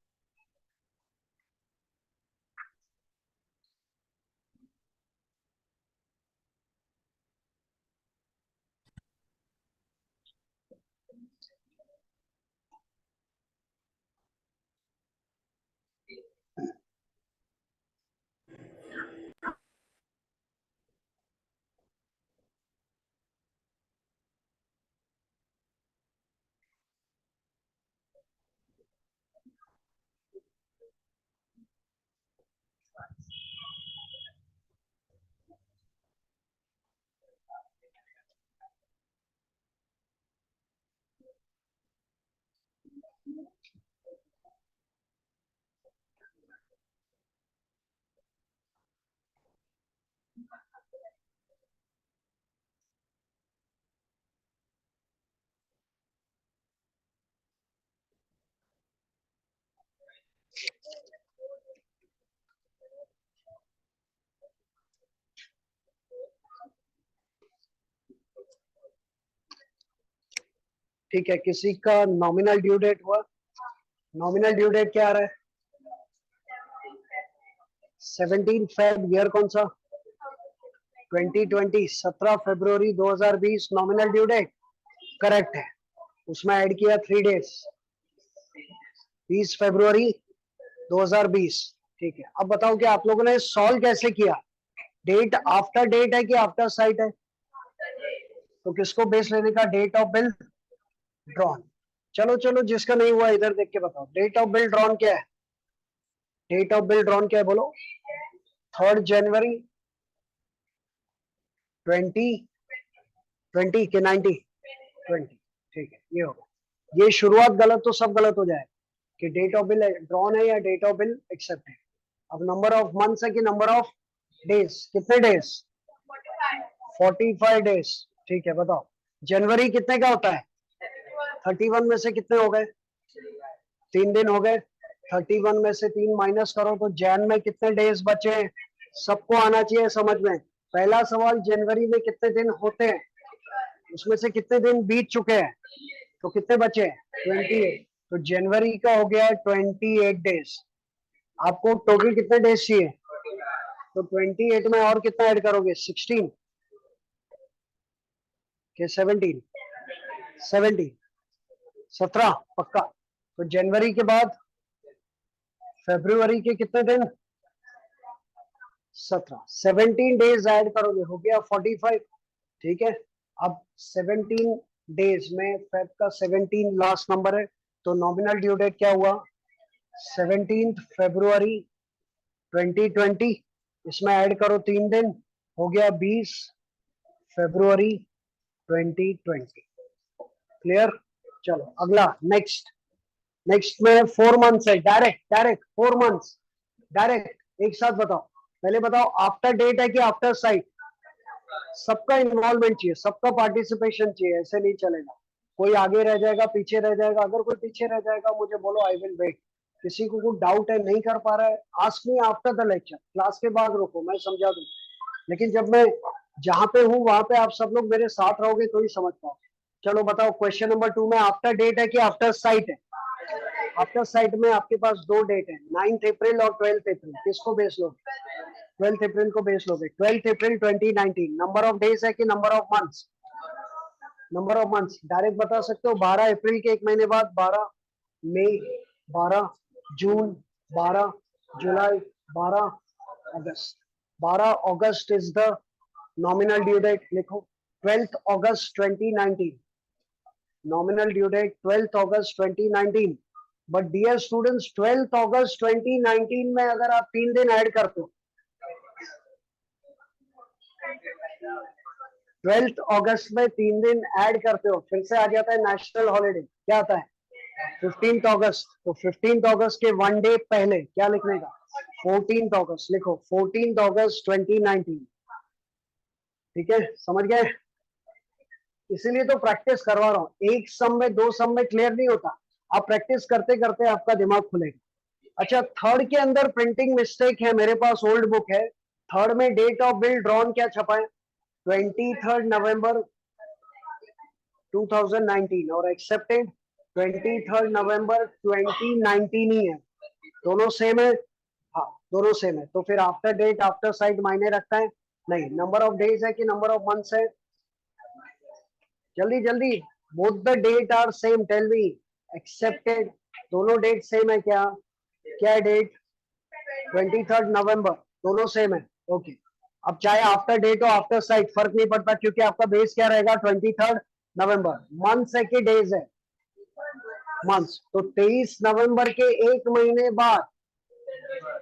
ठीक है, किसी का नॉमिनल ड्यू डेट हुआ, नॉमिनल ड्यू डेट क्या आ रहा है? 17 फेब, ईयर कौन सा? 2020, 17 फरवरी 2020 नॉमिनल ड्यू डेट, करेक्ट है। उसमें ऐड किया 3 डेज, 20 फरवरी 2020। ठीक है, अब बताओ कि आप लोगों ने सॉल्व कैसे किया? डेट आफ्टर डेट है कि आफ्टर साइट है? तो किसको बेस लेने का? Date of bill drawn. चलो चलो, जिसका नहीं हुआ इधर देख के बताओ, डेट ऑफ बिल ड्रॉन क्या है? डेट ऑफ बिल ड्रॉन क्या है बोलो? 3 जनवरी 2020 के 20। ठीक है, ये होगा। ये शुरुआत गलत तो सब गलत हो जाए कि डेट ऑफ बिल ड्रॉन है या डेट ऑफ बिल एक्सेप्ट है। अब नंबर ऑफ मंथ्स है कि नंबर ऑफ डेज? कितने डेज? 45 डेज। ठीक है, बताओ जनवरी कितने का होता है? 31 में से कितने हो गए? 3 दिन हो गए। 31 में से 3 माइनस करो तो जैन में कितने डेज बचे हैं? सबको आना चाहिए समझ में। पहला सवाल, जनवरी में कितने दिन होते हैं, उसमें से कितने दिन बीत चुके हैं, तो कितने बचे हैं? 28। तो जनवरी का हो गया 28 डेज। आपको टोटल कितने डेज चाहिए? तो 28 में और कितना ऐड करोगे? 16 के 17? 17, 17 पक्का। तो जनवरी के बाद फरवरी के कितने दिन? 17, 17 डेज ऐड करोगे, हो गया 45। ठीक है, अब 17 डेज में फेब का 17 लास्ट नंबर है, तो नॉमिनल ड्यू डेट क्या हुआ? 17 फरवरी 2020। इसमें ऐड करो 3 दिन, हो गया 20 फरवरी 2020। क्लियर? चलो अगला, नेक्स्ट। नेक्स्ट में 4 मंथ्स है, डायरेक्ट डायरेक्ट 4 मंथ्स डायरेक्ट एक साथ बताओ। पहले बताओ आफ्टर डेट है कि आफ्टर साइट? सबका इन्वॉल्वमेंट चाहिए, सबका पार्टिसिपेशन चाहिए, ऐसे नहीं चलेगा। कोई आगे रह जाएगा, पीछे रह जाएगा। अगर कोई पीछे रह जाएगा मुझे बोलो, आई विल वेट। किसी को कोई डाउट है, नहीं कर पा रहा है, ask me after the lecture, class के बाद रुको, मैं समझा दूं। लेकिन जब मैं जहां पे हूँ वहां पे आप सब लोग मेरे साथ रहोगे तो ही समझ पाओ। चलो बताओ, क्वेश्चन नंबर 2 में आफ्टर डेट है कि आफ्टर साइट है? आफ्टर साइट में आपके पास 2 डेट है, 9 अप्रैल और 12 अप्रैल। किसको बेच लोगे? 12 अप्रैल को बेच लोगे। 12 अप्रैल 2019 नंबर ऑफ डेज है कि number of months? Number of months direct बता सकते हो। 12 अप्रैल के 1 महीने बाद 12 मई, 12 जून, 12 जुलाई, 12 अगस्त। 12 August is the nominal due date. लिखो 12 अगस्त 2019, nominal due date 12 August 2019। But dear students, 12 अगस्त 2019 में अगर आप 3 दिन ऐड करते हो, 12 अगस्त में 3 दिन ऐड करते हो, फिर से आ जाता है नेशनल हॉलीडे। क्या आता है? 15 अगस्त। तो 15 अगस्त के 1 डे पहले क्या लिखने का? 14 अगस्त। लिखो 14 अगस्त 2019। ठीक है, समझ गए? इसीलिए तो प्रैक्टिस करवा रहा हूँ। एक सम में 2 सम में क्लियर नहीं होता, आप प्रैक्टिस करते करते आपका दिमाग खुलेगा। अच्छा, थर्ड के अंदर प्रिंटिंग मिस्टेक है, मेरे पास ओल्ड बुक है। थर्ड में डेट ऑफ बिल ड्रॉन क्या छपा है? 23 नवंबर 2019 और एक्सेप्टेड 23 नवंबर 2019 ही है। दोनों सेम है? हाँ, दोनों सेम है। तो फिर आफ्टर डेट आफ्टर साइट मायने रखता है? नहीं। नंबर ऑफ डेज है कि नंबर ऑफ मंथ्स है? जल्दी जल्दी, both the date are same, tell me. Accepted, दोनों डेट सेम है क्या? क्या है डेट? 23 नवंबर, दोनों सेम है। ओके, अब चाहे आफ्टर डेट हो आफ्टर साइट फर्क नहीं पड़ता, क्योंकि आपका बेस क्या रहेगा? 23 नवंबर। मंथ्स है कि डेज है? मंथ्स। तो 23 नवंबर के 1 महीने बाद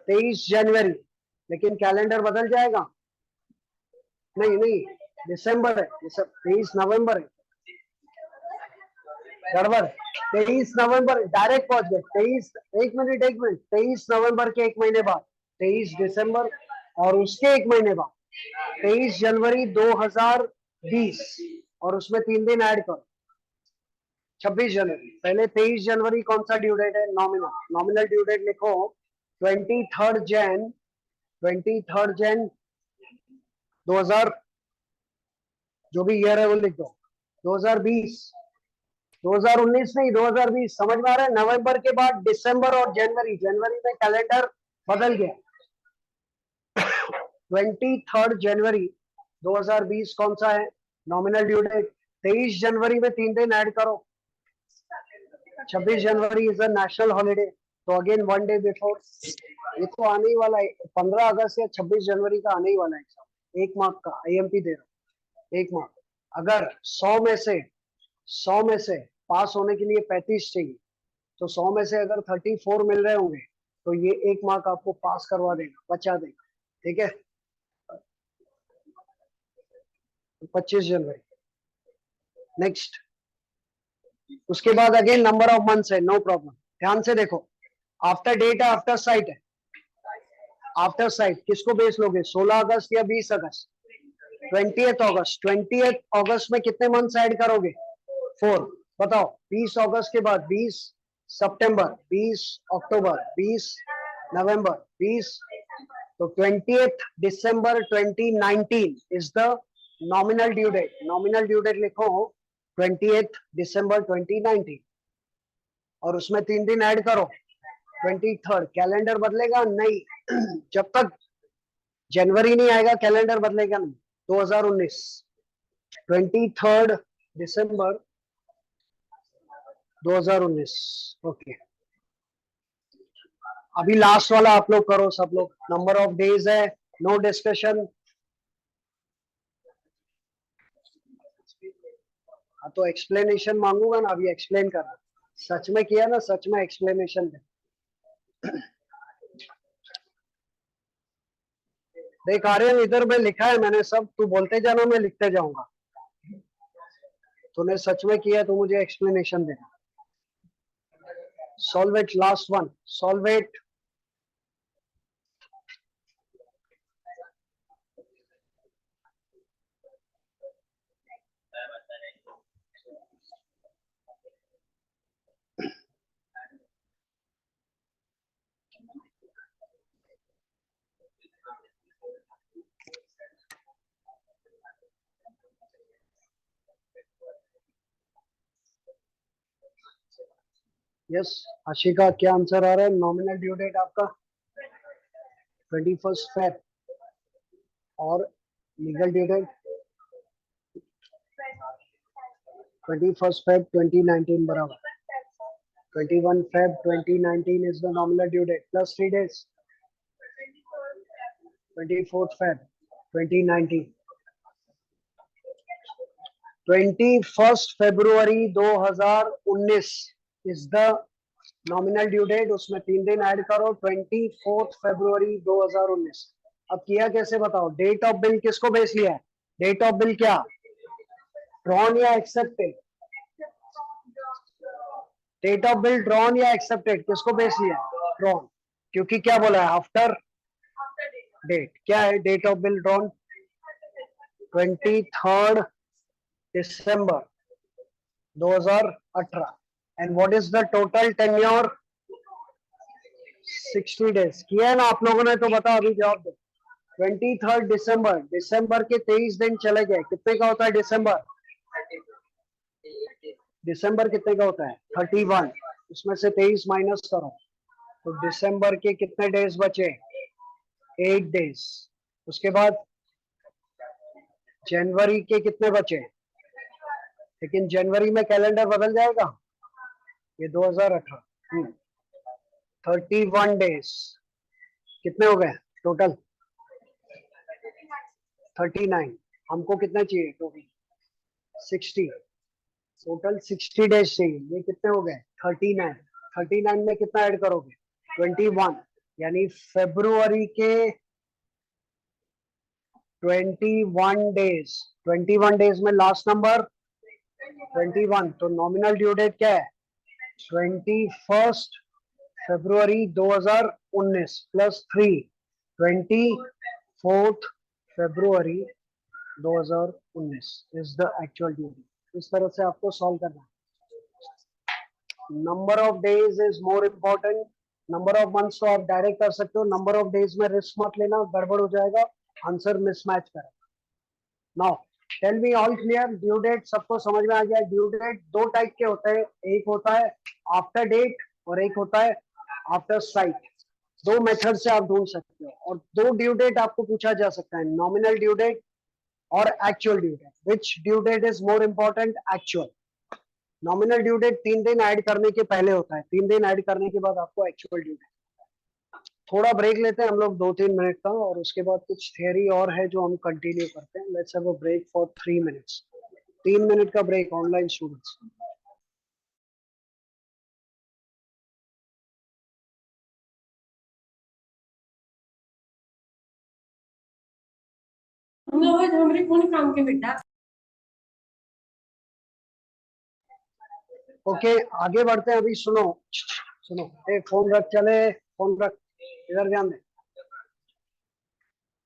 23 जनवरी, लेकिन कैलेंडर बदल जाएगा। नहीं नहीं, दिसंबर है, 23 नवंबर है, गड़बड़। 23 नवंबर डायरेक्ट पहुंच गए। 23, 1 मिनट 23 नवंबर के 1 महीने बाद 23 दिसंबर, और उसके 1 महीने बाद 23 जनवरी 2020, और उसमें 3 दिन ऐड करो, 26 जनवरी। पहले 23 जनवरी कौन सा ड्यू डेट है? नॉमिनल। नॉमिनल ड्यू डेट लिखो 23 जैन, 23 जैन 2000, जो भी ईयर है वो लिख दो, 2020। 2019 नहीं, 2020, समझ में आ रहा है? नवंबर के बाद दिसंबर और जनवरी, जनवरी में कैलेंडर बदल गया। 23 जनवरी 2020 कौन सा है नॉमिनल ड्यू डेट? 23 जनवरी में 3 दिन ऐड करो, 26 जनवरी इज अ नेशनल हॉलीडे, तो अगेन 1 डे बिफोर। ये तो आने ही वाला है, 15 अगस्त या 26 जनवरी का आने ही वाला है एग्जाम, 1 मार्क का आईएमपी दे रहा हूँ, 1 मार्क। अगर 100 में से पास होने के लिए 35 चाहिए, तो 100 में से अगर 34 मिल रहे होंगे तो ये 1 मार्क आपको पास करवा देगा, बचा देगा, ठीक है? 25 जनवरी नेक्स्ट। उसके बाद अगेन नंबर ऑफ मंथ्स है, नो प्रॉब्लम। ध्यान से देखो, आफ्टर डेट है, आफ्टर साइट है। आफ्टर साइट किसको बेस लोगे, 16 अगस्त या 20 अगस्त? 20th अगस्त। 20th अगस्त में कितने मंथ्स ऐड करोगे? 4। बताओ, 20 अगस्त के बाद 20 सितंबर, 20 अक्टूबर, 20 नवंबर, 20, तो 20th December 2019 is the nominal due date. Nominal due date लिखो 20th दिसंबर 2019 और उसमें 3 दिन ऐड करो, 23rd। कैलेंडर बदलेगा नहीं जब तक जनवरी नहीं आएगा कैलेंडर बदलेगा नहीं। 2019 23rd दिसंबर 2019। ओके, अभी लास्ट वाला आप लोग करो सब लोग। नंबर ऑफ डेज है, नो डिस्कशन। तो एक्सप्लेनेशन मांगूंगा ना, अभी एक्सप्लेन करना। सच में किया ना, सच में एक्सप्लेनेशन दे। देख आर्यन, इधर में लिखा है मैंने सब, तू बोलते जाना, मैं लिखते जाऊंगा। तूने सच में किया तो मुझे एक्सप्लेनेशन देना। Solve it, last one, solve it. Yes Ashika, क्या आंसर आ रहा है? नॉमिनल ड्यू डेट आपका 21 फेब और लीगल ड्यू डेट 21 फेब 2019 बराबर। 21 Feb 2019 is the nominal due date plus 3 days। 24 Feb 2019। 21 February 2019 is the nominal due date. उसमें 3 दिन add करो, 24 February 2019। अब किया कैसे बताओ? डेट ऑफ बिल किसको बेस लिया है? डेट ऑफ बिल क्या, ड्रॉन या accepted? Date of bill drawn या एक्सेप्टेड, किसको बेस लिया है? ड्रॉन, क्योंकि क्या बोला है? After date. क्या है डेट ऑफ बिल ड्रॉन? 23 दिसंबर 2018। And what is the total tenure? 60 days. किया है ना आप लोगों ने? तो बताओ अभी जवाब दो। 23 दिसंबर, दिसंबर के 23 दिन चले गए, कितने का होता है दिसंबर? दिसंबर कितने का होता है? 31। उसमें से 23 माइनस करो, तो दिसंबर के कितने डेज बचे? 8 डेज। उसके बाद जनवरी के कितने बचे? लेकिन जनवरी में कैलेंडर बदल जाएगा, ये 2018। 31 डेज कितने हो गए टोटल? 39। हमको कितना चाहिए टोटल? 60। टोटल 60 डेज चाहिए, ये कितने हो गए? 39। 39 में कितना ऐड करोगे? 21। यानी फरवरी के 21 डेज। 21 डेज में लास्ट नंबर 21, तो नॉमिनल ड्यू डेट क्या है? 21 February 2019 plus 3, 24 February 2019 is the actual due date. इस तरह से आपको सॉल्व करना है। Number of days is more important. Number of months तो आप डायरेक्ट कर सकते हो, नंबर ऑफ डेज में रिस्क मत लेना, गड़बड़ हो जाएगा, आंसर मिसमैच करेगा। Now tell me all clear? Due date सबको समझ में आ गया? ड्यू डेट दो टाइप के होते हैं, एक होता है आफ्टर डेट और एक होता है आफ्टर साइट। दो मेथड से आप ढूंढ सकते हो, और दो ड्यू डेट आपको पूछा जा सकता है, नॉमिनल ड्यू डेट और actual due date. Which due date is more important? Actual. Nominal due date 3 दिन ऐड करने के पहले होता है, 3 दिन ऐड करने के बाद आपको एक्चुअल ड्यू डेट। थोड़ा ब्रेक लेते हैं हम लोग 2-3 मिनट का, और उसके बाद कुछ थियरी और है जो हम कंटिन्यू करते हैं। Let's have a break for 3 minutes. 3 minute का ब्रेक ऑनलाइन स्टूडेंट्स। हमारे कौन काम के बेटा। ओके, आगे बढ़ते हैं। अभी सुनो सुनो, ए फोन रख, चले फोन रख, इधर ध्यान दे।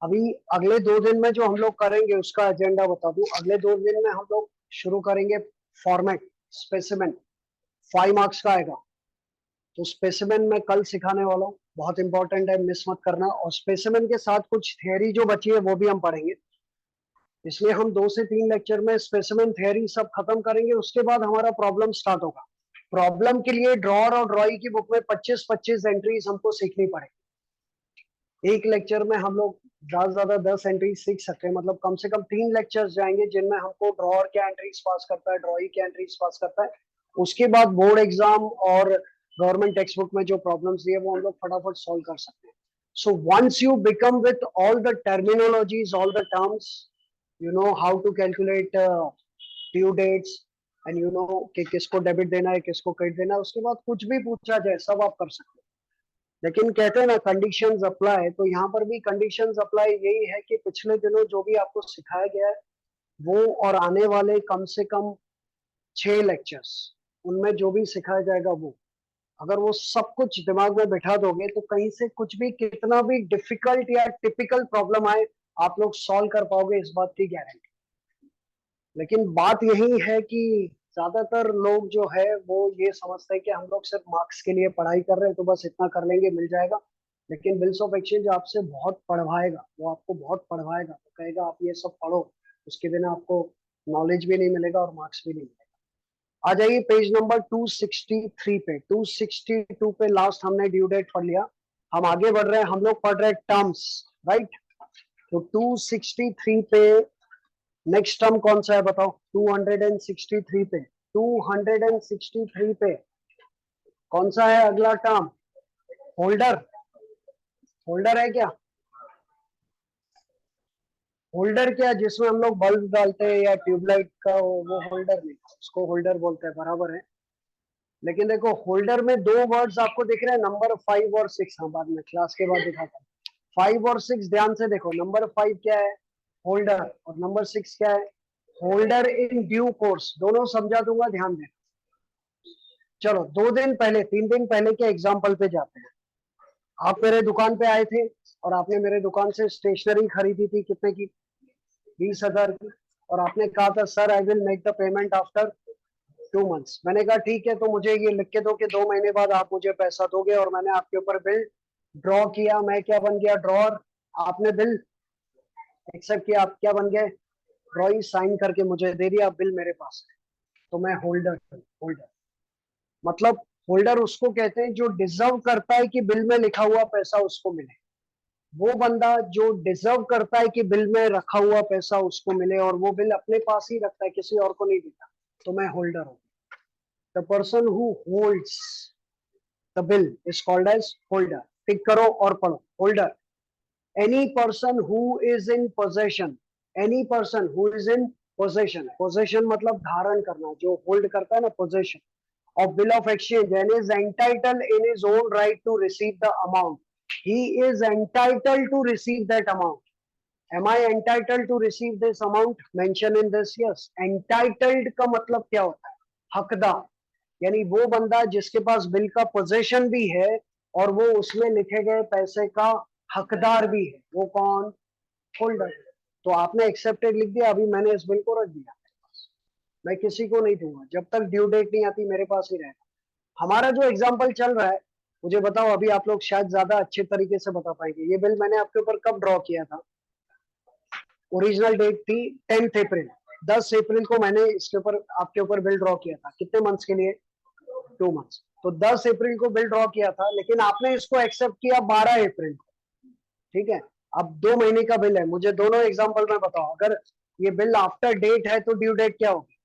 अभी अगले 2 दिन में जो हम लोग करेंगे उसका एजेंडा बता दूं। अगले 2 दिन में हम लोग शुरू करेंगे फॉर्मेट स्पेसिमेन। 5 मार्क्स का आएगा, तो स्पेसिमेन में कल सिखाने वाला हूँ, बहुत इंपॉर्टेंट है, मिस मत करना। और स्पेसिमेन के साथ कुछ थियरी जो बची है वो भी हम पढ़ेंगे, इसलिए हम 2 से 3 लेक्चर में स्पेसिमेन थियरी सब खत्म करेंगे। उसके बाद हमारा प्रॉब्लम स्टार्ट होगा। प्रॉब्लम के लिए ड्रॉर और ड्रॉई की बुक में 25-25 एंट्रीज हमको सीखनी पड़ेगी। एक लेक्चर में हम लोग ज्यादा से ज्यादा 10 एंट्रीज सीख सकते हैं, मतलब कम से कम 3 लेक्चर्स जाएंगे जिनमें हमको ड्रॉर क्या एंट्रीज पास करता है, ड्रॉई क्या एंट्रीज पास करता है। उसके बाद बोर्ड एग्जाम और गवर्नमेंट टेक्स्ट बुक में जो प्रॉब्लम्स दिए वो हम लोग फटाफट सॉल्व कर सकते हैं। So once you become with all the terminologies, all the terms, you know how to calculate due dates, and you know कि किसको डेबिट देना है किसको क्रेडिट देना है, उसके बाद कुछ भी पूछा जाए सब आप कर सकते हैं। लेकिन कहते हैं ना कंडीशंस अप्लाई, तो यहाँ पर भी कंडीशंस अप्लाई यही है कि पिछले दिनों जो भी आपको सिखाया गया है वो, और आने वाले कम से कम 6 लेक्चर्स, उनमें जो भी सिखाया जाएगा वो, अगर वो सब कुछ दिमाग में बैठा दोगे तो कहीं से कुछ भी, कितना भी डिफिकल्ट या टिपिकल प्रॉब्लम आए, आप लोग सॉल्व कर पाओगे, इस बात की गारंटी। लेकिन बात यही है कि ज्यादातर लोग जो है वो ये समझते हैं कि हम लोग सिर्फ मार्क्स के लिए पढ़ाई कर रहे हैं, तो बस इतना कर लेंगे मिल जाएगा। लेकिन बिल्स ऑफ एक्सचेंज आपसे बहुत पढ़वाएगा, वो आपको बहुत पढ़वाएगा, तो कहेगा आप ये सब पढ़ो, उसके बिना आपको नॉलेज भी नहीं मिलेगा और मार्क्स भी नहीं मिलेगा। आ जाइए पेज नंबर 263 पे। 262 पे लास्ट हमने ड्यू डेट पढ़ लिया। हम आगे बढ़ रहे हैं, हम लोग पढ़ रहे हैं टर्म्स, राइट? तो 263 पे नेक्स्ट टर्म कौन सा है बताओ? 263 पे, 263 पे कौन सा है अगला टर्म? होल्डर। होल्डर है क्या? होल्डर क्या, जिसमें हम लोग बल्ब डालते हैं या ट्यूबलाइट का, वो होल्डर नहीं, उसको होल्डर बोलते हैं, बराबर है। लेकिन देखो होल्डर में दो वर्ड्स आपको दिख रहे हैं, नंबर 5 और 6। हाँ, बाद में क्लास के बाद दिखाता हूँ। 5 और 6 ध्यान से देखो। नंबर 5 क्या है? होल्डर। और नंबर 6 क्या है? Holder in due course. दोनों समझा दूंगा, ध्यान देना। चलो 2 दिन पहले, 3 दिन पहले के एग्जाम्पल पे जाते हैं। आप मेरे दुकान पे आए थे और आपने मेरे दुकान से स्टेशनरी खरीदी थी, कितने की? 20,000 की। और आपने कहा था sir I will make the payment after 2 months. मैंने कहा ठीक है, तो मुझे ये लिख के दो कि 2 महीने बाद आप मुझे पैसा दोगे, और मैंने आपके ऊपर बिल ड्रॉ किया। मैं क्या बन गया? ड्रॉर। आपने बिल एक्सेप्ट किया, आप क्या बन गए? ड्रॉई। साइन करके मुझे दे दिया, बिल मेरे पास है, तो मैं होल्डर। होल्डर मतलब, होल्डर उसको कहते हैं जो डिजर्व करता है कि बिल में लिखा हुआ पैसा उसको मिले। वो बंदा जो डिजर्व करता है कि बिल में रखा हुआ पैसा उसको मिले, और वो बिल अपने पास ही रखता है, किसी और को नहीं देता, तो मैं होल्डर हूँ। The person who holds the bill is called as holder. टिक करो और पढ़ो। Holder, any person who is in possession. Any person who is in possession. Possession मतलब धारण करना, जो होल्ड करता है ना, possession of bill of exchange, and is entitled in his own right to receive the amount. He is entitled to receive that amount. Am I entitled to receive this amount? Mention in this, yes. Entitled का मतलब क्या होता है? हकदार। यानी वो बंदा जिसके पास बिल का पोजेशन भी है और वो उसमें लिखे गए पैसे का हकदार भी है, वो कौन? होल्डर। तो आपने एक्सेप्टेड लिख दिया, अभी मैंने इस बिल को रख दिया, मैं किसी को नहीं दूंगा, जब तक ड्यू डेट नहीं आती मेरे पास ही रहेगा। हमारा जो एग्जाम्पल चल रहा है, मुझे बताओ, अभी आप लोग शायद ज्यादा अच्छे तरीके से बता पाएंगे। ये बिल मैंने आपके ऊपर कब ड्रॉ किया था? ओरिजिनल डेट थी 10 अप्रैल। 10 अप्रैल को मैंने इसके ऊपर आपके ऊपर बिल ड्रॉ किया था, कितने मंथ्स के लिए? 2 मंथ्स। तो 10 अप्रैल को बिल ड्रॉ किया था, लेकिन आपने इसको एक्सेप्ट किया 12 अप्रैल को, ठीक है। अब 2 महीने का बिल है, मुझे दोनों एग्जांपल में बताओ, अगर ये बिल आफ्टर डेट है तो ड्यू डेट क्या होगी?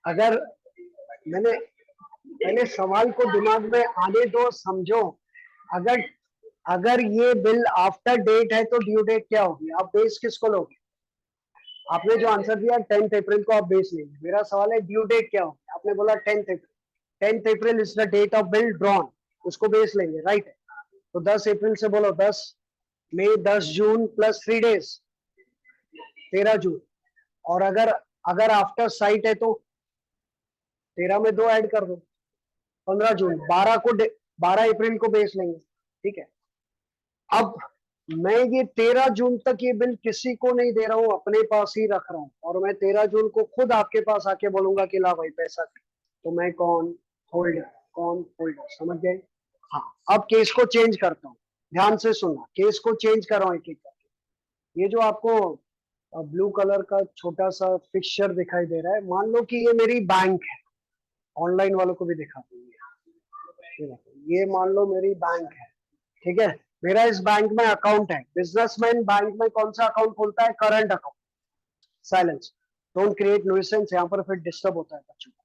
अगर मैंने पहले सवाल को दिमाग में आने दो, समझो। अगर अगर ये बिल आफ्टर डेट है तो ड्यू डेट क्या होगी? आप बेस किसको लोगे? आपने जो आंसर दिया 10 अप्रैल को आप बेस लेंगे। मेरा सवाल है ड्यू डेट क्या होगी? आपने बोला 10 अप्रैल। 10 April is the date of bill drawn, उसको बेस लेंगे, राइट है। तो 10 अप्रैल से बोलो 10 मई, 10 जून प्लस 3 डेज 13 जून। और अगर अगर आफ्टर साइट है तो 13 में 2 ऐड कर दो, 15 जून। 12 अप्रैल को बेस लेंगे, ठीक है। अब मैं ये 13 जून तक ये बिल किसी को नहीं दे रहा हूँ, अपने पास ही रख रहा हूँ, और मैं 13 जून को खुद आपके पास आके बोलूंगा कि ला भाई पैसा दे। तो मैं कौन? होल्डर। कौन? होल्डर। समझ गए? हाँ। अब केस को चेंज करता हूँ, ध्यान से सुनना, केस को चेंज कर रहा हूँ एक एक करके। ये जो आपको ब्लू कलर का छोटा सा फिक्सचर दिखाई दे रहा है, मान लो कि ये मेरी बैंक है। ऑनलाइन वालों को भी दिखा दूंगी, ये मान लो मेरी बैंक है, ठीक है। मेरा इस बैंक में अकाउंट है। बिजनेसमैन बैंक में कौन सा अकाउंट खोलता है? Current account. Silence, don't create nuisance, यहाँ पर फिर डिस्टर्ब होता है बच्चों को।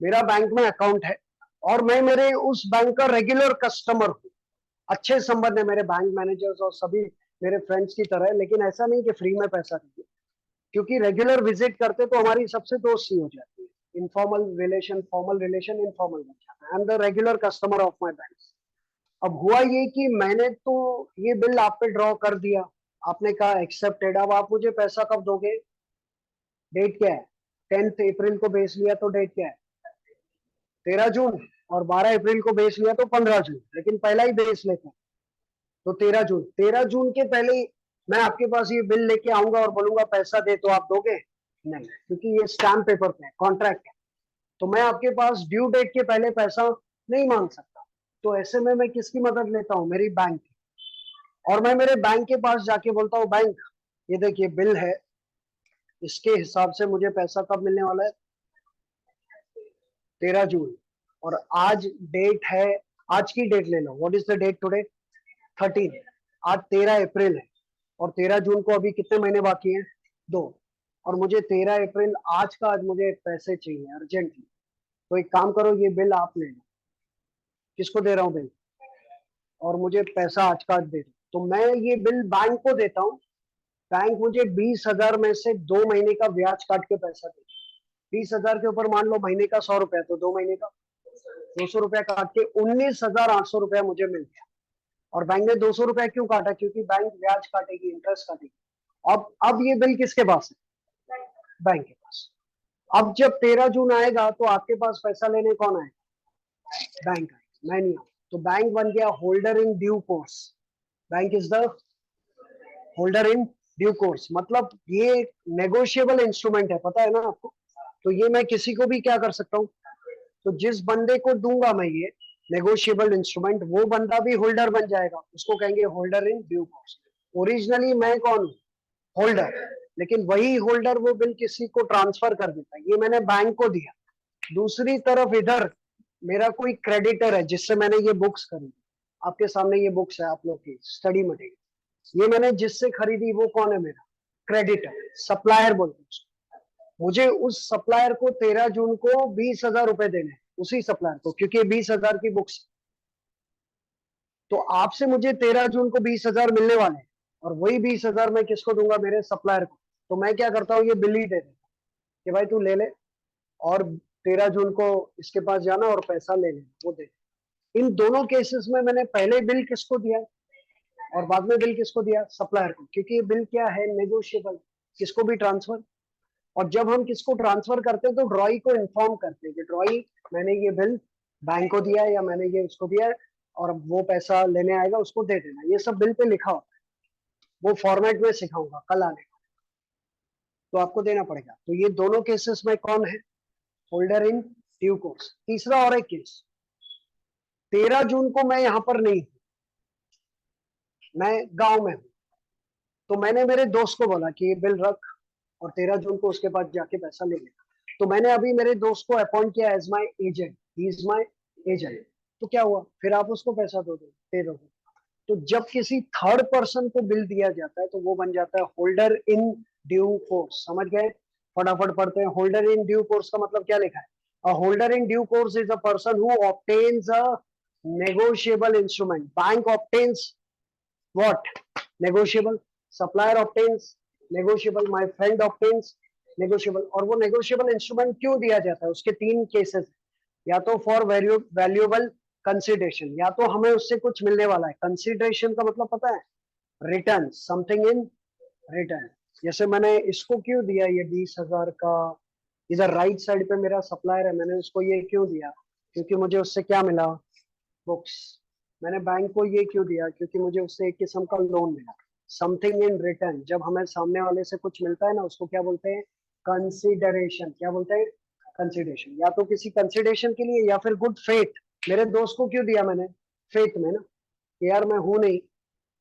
मेरा बैंक में अकाउंट है और मैं मेरे उस बैंक का रेगुलर कस्टमर हूँ। अच्छे संबंध है मेरे बैंक मैनेजर्स और सभी मेरे फ्रेंड्स की तरह, लेकिन ऐसा नहीं कि फ्री में पैसा दीजिए, क्योंकि रेगुलर विजिट करते तो हमारी सबसे दोस्ती हो जाती है। Informal relation, formal relation, informal बन जाता है। I am the regular customer of my bank. अब हुआ ये कि मैंने तो ये बिल आप पे ड्रॉ कर दिया, आपने कहा एक्सेप्टेड। अब आप मुझे पैसा कब दोगे? डेट क्या है? 10 अप्रैल को बेच लिया तो डेट क्या है? 13 जून। और 12 अप्रैल को बेच लिया तो 15 जून, लेकिन पहला ही बेच लेते हैं तो 13 जून। 13 जून के पहले ही मैं आपके पास ये बिल लेके आऊंगा और बोलूंगा पैसा दे, तो आप दोगे? नहीं, क्योंकि ये स्टैम्प पेपर पे है, कॉन्ट्रैक्ट है। तो मैं आपके पास ड्यू डेट के पहले पैसा नहीं मांग सकता। तो ऐसे में मैं किसकी मदद लेता हूँ? मेरी बैंक की। और मैं मेरे बैंक के पास जाके बोलता हूँ, बैंक ये देखिए बिल है, इसके हिसाब से मुझे पैसा कब मिलने वाला है? 13 जून। और आज डेट है, आज की डेट ले लो, what is the date today? 13। आज 13 अप्रैल है और 13 जून को अभी कितने महीने बाकी हैं? 2। और मुझे 13 अप्रैल आज का, आज मुझे पैसे चाहिए अर्जेंटली। तो एक काम करो, ये बिल आप ले लो। किसको दे रहा हूँ बिल? और मुझे पैसा आज का आज दे दो। तो मैं ये बिल बैंक को देता हूँ, बैंक मुझे 20,000 में से 2 महीने का ब्याज काट के पैसा दे। 20,000 के ऊपर मान लो महीने का 100 रुपया, तो 2 महीने का 200 रुपया काट के 19,800 रुपया मुझे मिल गया। और बैंक ने 200 रुपया क्यों काटा? क्योंकि बैंक ब्याज काटेगी, इंटरेस्ट काटेगी। अब ये बिल किसके पास है? बैंक के पास। अब जब 13 जून आएगा तो आपके पास पैसा लेने कौन आएगा? बैंक आएगा, मैं नहीं आऊँ। तो बैंक बन गया holder in due course. Bank is the holder in due course. मतलब ये नेगोशिएबल इंस्ट्रूमेंट है, पता है ना आपको। तो ये मैं किसी को भी क्या कर सकता हूँ? तो जिस बंदे को दूंगा मैं ये नेगोशिएबल इंस्ट्रूमेंट, वो बंदा भी होल्डर बन जाएगा, उसको कहेंगे holder in due course. Originally मैं कौन हूँ? होल्डर। लेकिन वही होल्डर वो बिल किसी को ट्रांसफर कर देता है। ये मैंने बैंक को दिया। दूसरी तरफ इधर मेरा कोई क्रेडिटर है जिससे मैंने ये बुक्स खरीदी। आपके सामने ये बुक्स है आप लोग की स्टडी मटेरियल। ये मैंने जिससे खरीदी वो कौन है? मेरा क्रेडिटर, सप्लायर बोलते हैं उसको। मुझे उस सप्लायर को 13 जून को 20,000 रुपए देने हैं, उसी सप्लायर को, क्योंकि 20,000 की बुक्स। तो आपसे मुझे 13 जून को 20,000 मिलने वाले हैं, और वही 20,000 मैं किसको दूंगा? मेरे सप्लायर को। तो मैं क्या करता हूँ, ये बिल ही दे देता कि भाई तू ले ले, और 13 जून को इसके पास जाना और पैसा ले लेना, वो दे। इन दोनों केसेस में मैंने पहले बिल किसको दिया और बाद में बिल किसको दिया? सप्लायर को। क्योंकि ये बिल क्या है? नेगोशिएबल, किसको भी ट्रांसफर। और जब हम किसको ट्रांसफर करते हैं तो ड्रॉई को इन्फॉर्म करते हैं कि ड्रॉई मैंने ये बिल बैंक को दिया है या मैंने ये उसको दिया है, और वो पैसा लेने आएगा उसको दे देना। ये सब बिल पे लिखा होता है, वो फॉर्मेट में सिखाऊंगा कल आने का, तो आपको देना पड़ेगा। तो ये दोनों केसेस में कौन है? Holder in due course. तीसरा और एक केस, 13 जून को मैं यहां पर नहीं हूं, मैं गांव में हूँ, तो मैंने मेरे दोस्त को बोला कि ये बिल रख और 13 जून को उसके पास जाके पैसा ले लेना। तो मैंने अभी मेरे दोस्त को अपॉइंट किया as my agent, he is my agent. तो क्या हुआ, फिर आप उसको पैसा दे दोगे। तो जब किसी थर्ड पर्सन को बिल दिया जाता है तो वो बन जाता है होल्डर इन ड्यू कोर्स। समझ गए? फटाफट पढ़ते हैं। होल्डर इन ड्यू कोर्स का मतलब क्या लिखा है? A holder in due course is a person who obtains a negotiable instrument. Bank obtains what? Negotiable. Supplier obtains negotiable. My friend obtains negotiable. और वो negotiable instrument क्यों दिया जाता है? उसके तीन केसेस, या तो फॉर वैल्यूएबल कंसिडरेशन, या तो हमें उससे कुछ मिलने वाला है। कंसिडरेशन का मतलब पता है? Return, something in return. जैसे मैंने इसको क्यों दिया ये 20,000 का, इधर राइट साइड पे मेरा सप्लायर है, मैंने उसको ये क्यों दिया? क्योंकि मुझे उससे क्या मिला? बुक्स। मैंने बैंक को ये क्यों दिया? क्योंकि मुझे उससे एक किस्म का लोन मिला। समथिंग इन रिटर्न, जब हमें सामने वाले से कुछ मिलता है ना, उसको क्या बोलते हैं? कंसिडरेशन। क्या बोलते हैं? कंसिडरेशन। या तो किसी कंसिडरेशन के लिए, या फिर गुड फेथ। मेरे दोस्त को क्यों दिया मैंने? फेथ में ना, कि यार मैं हूं नहीं,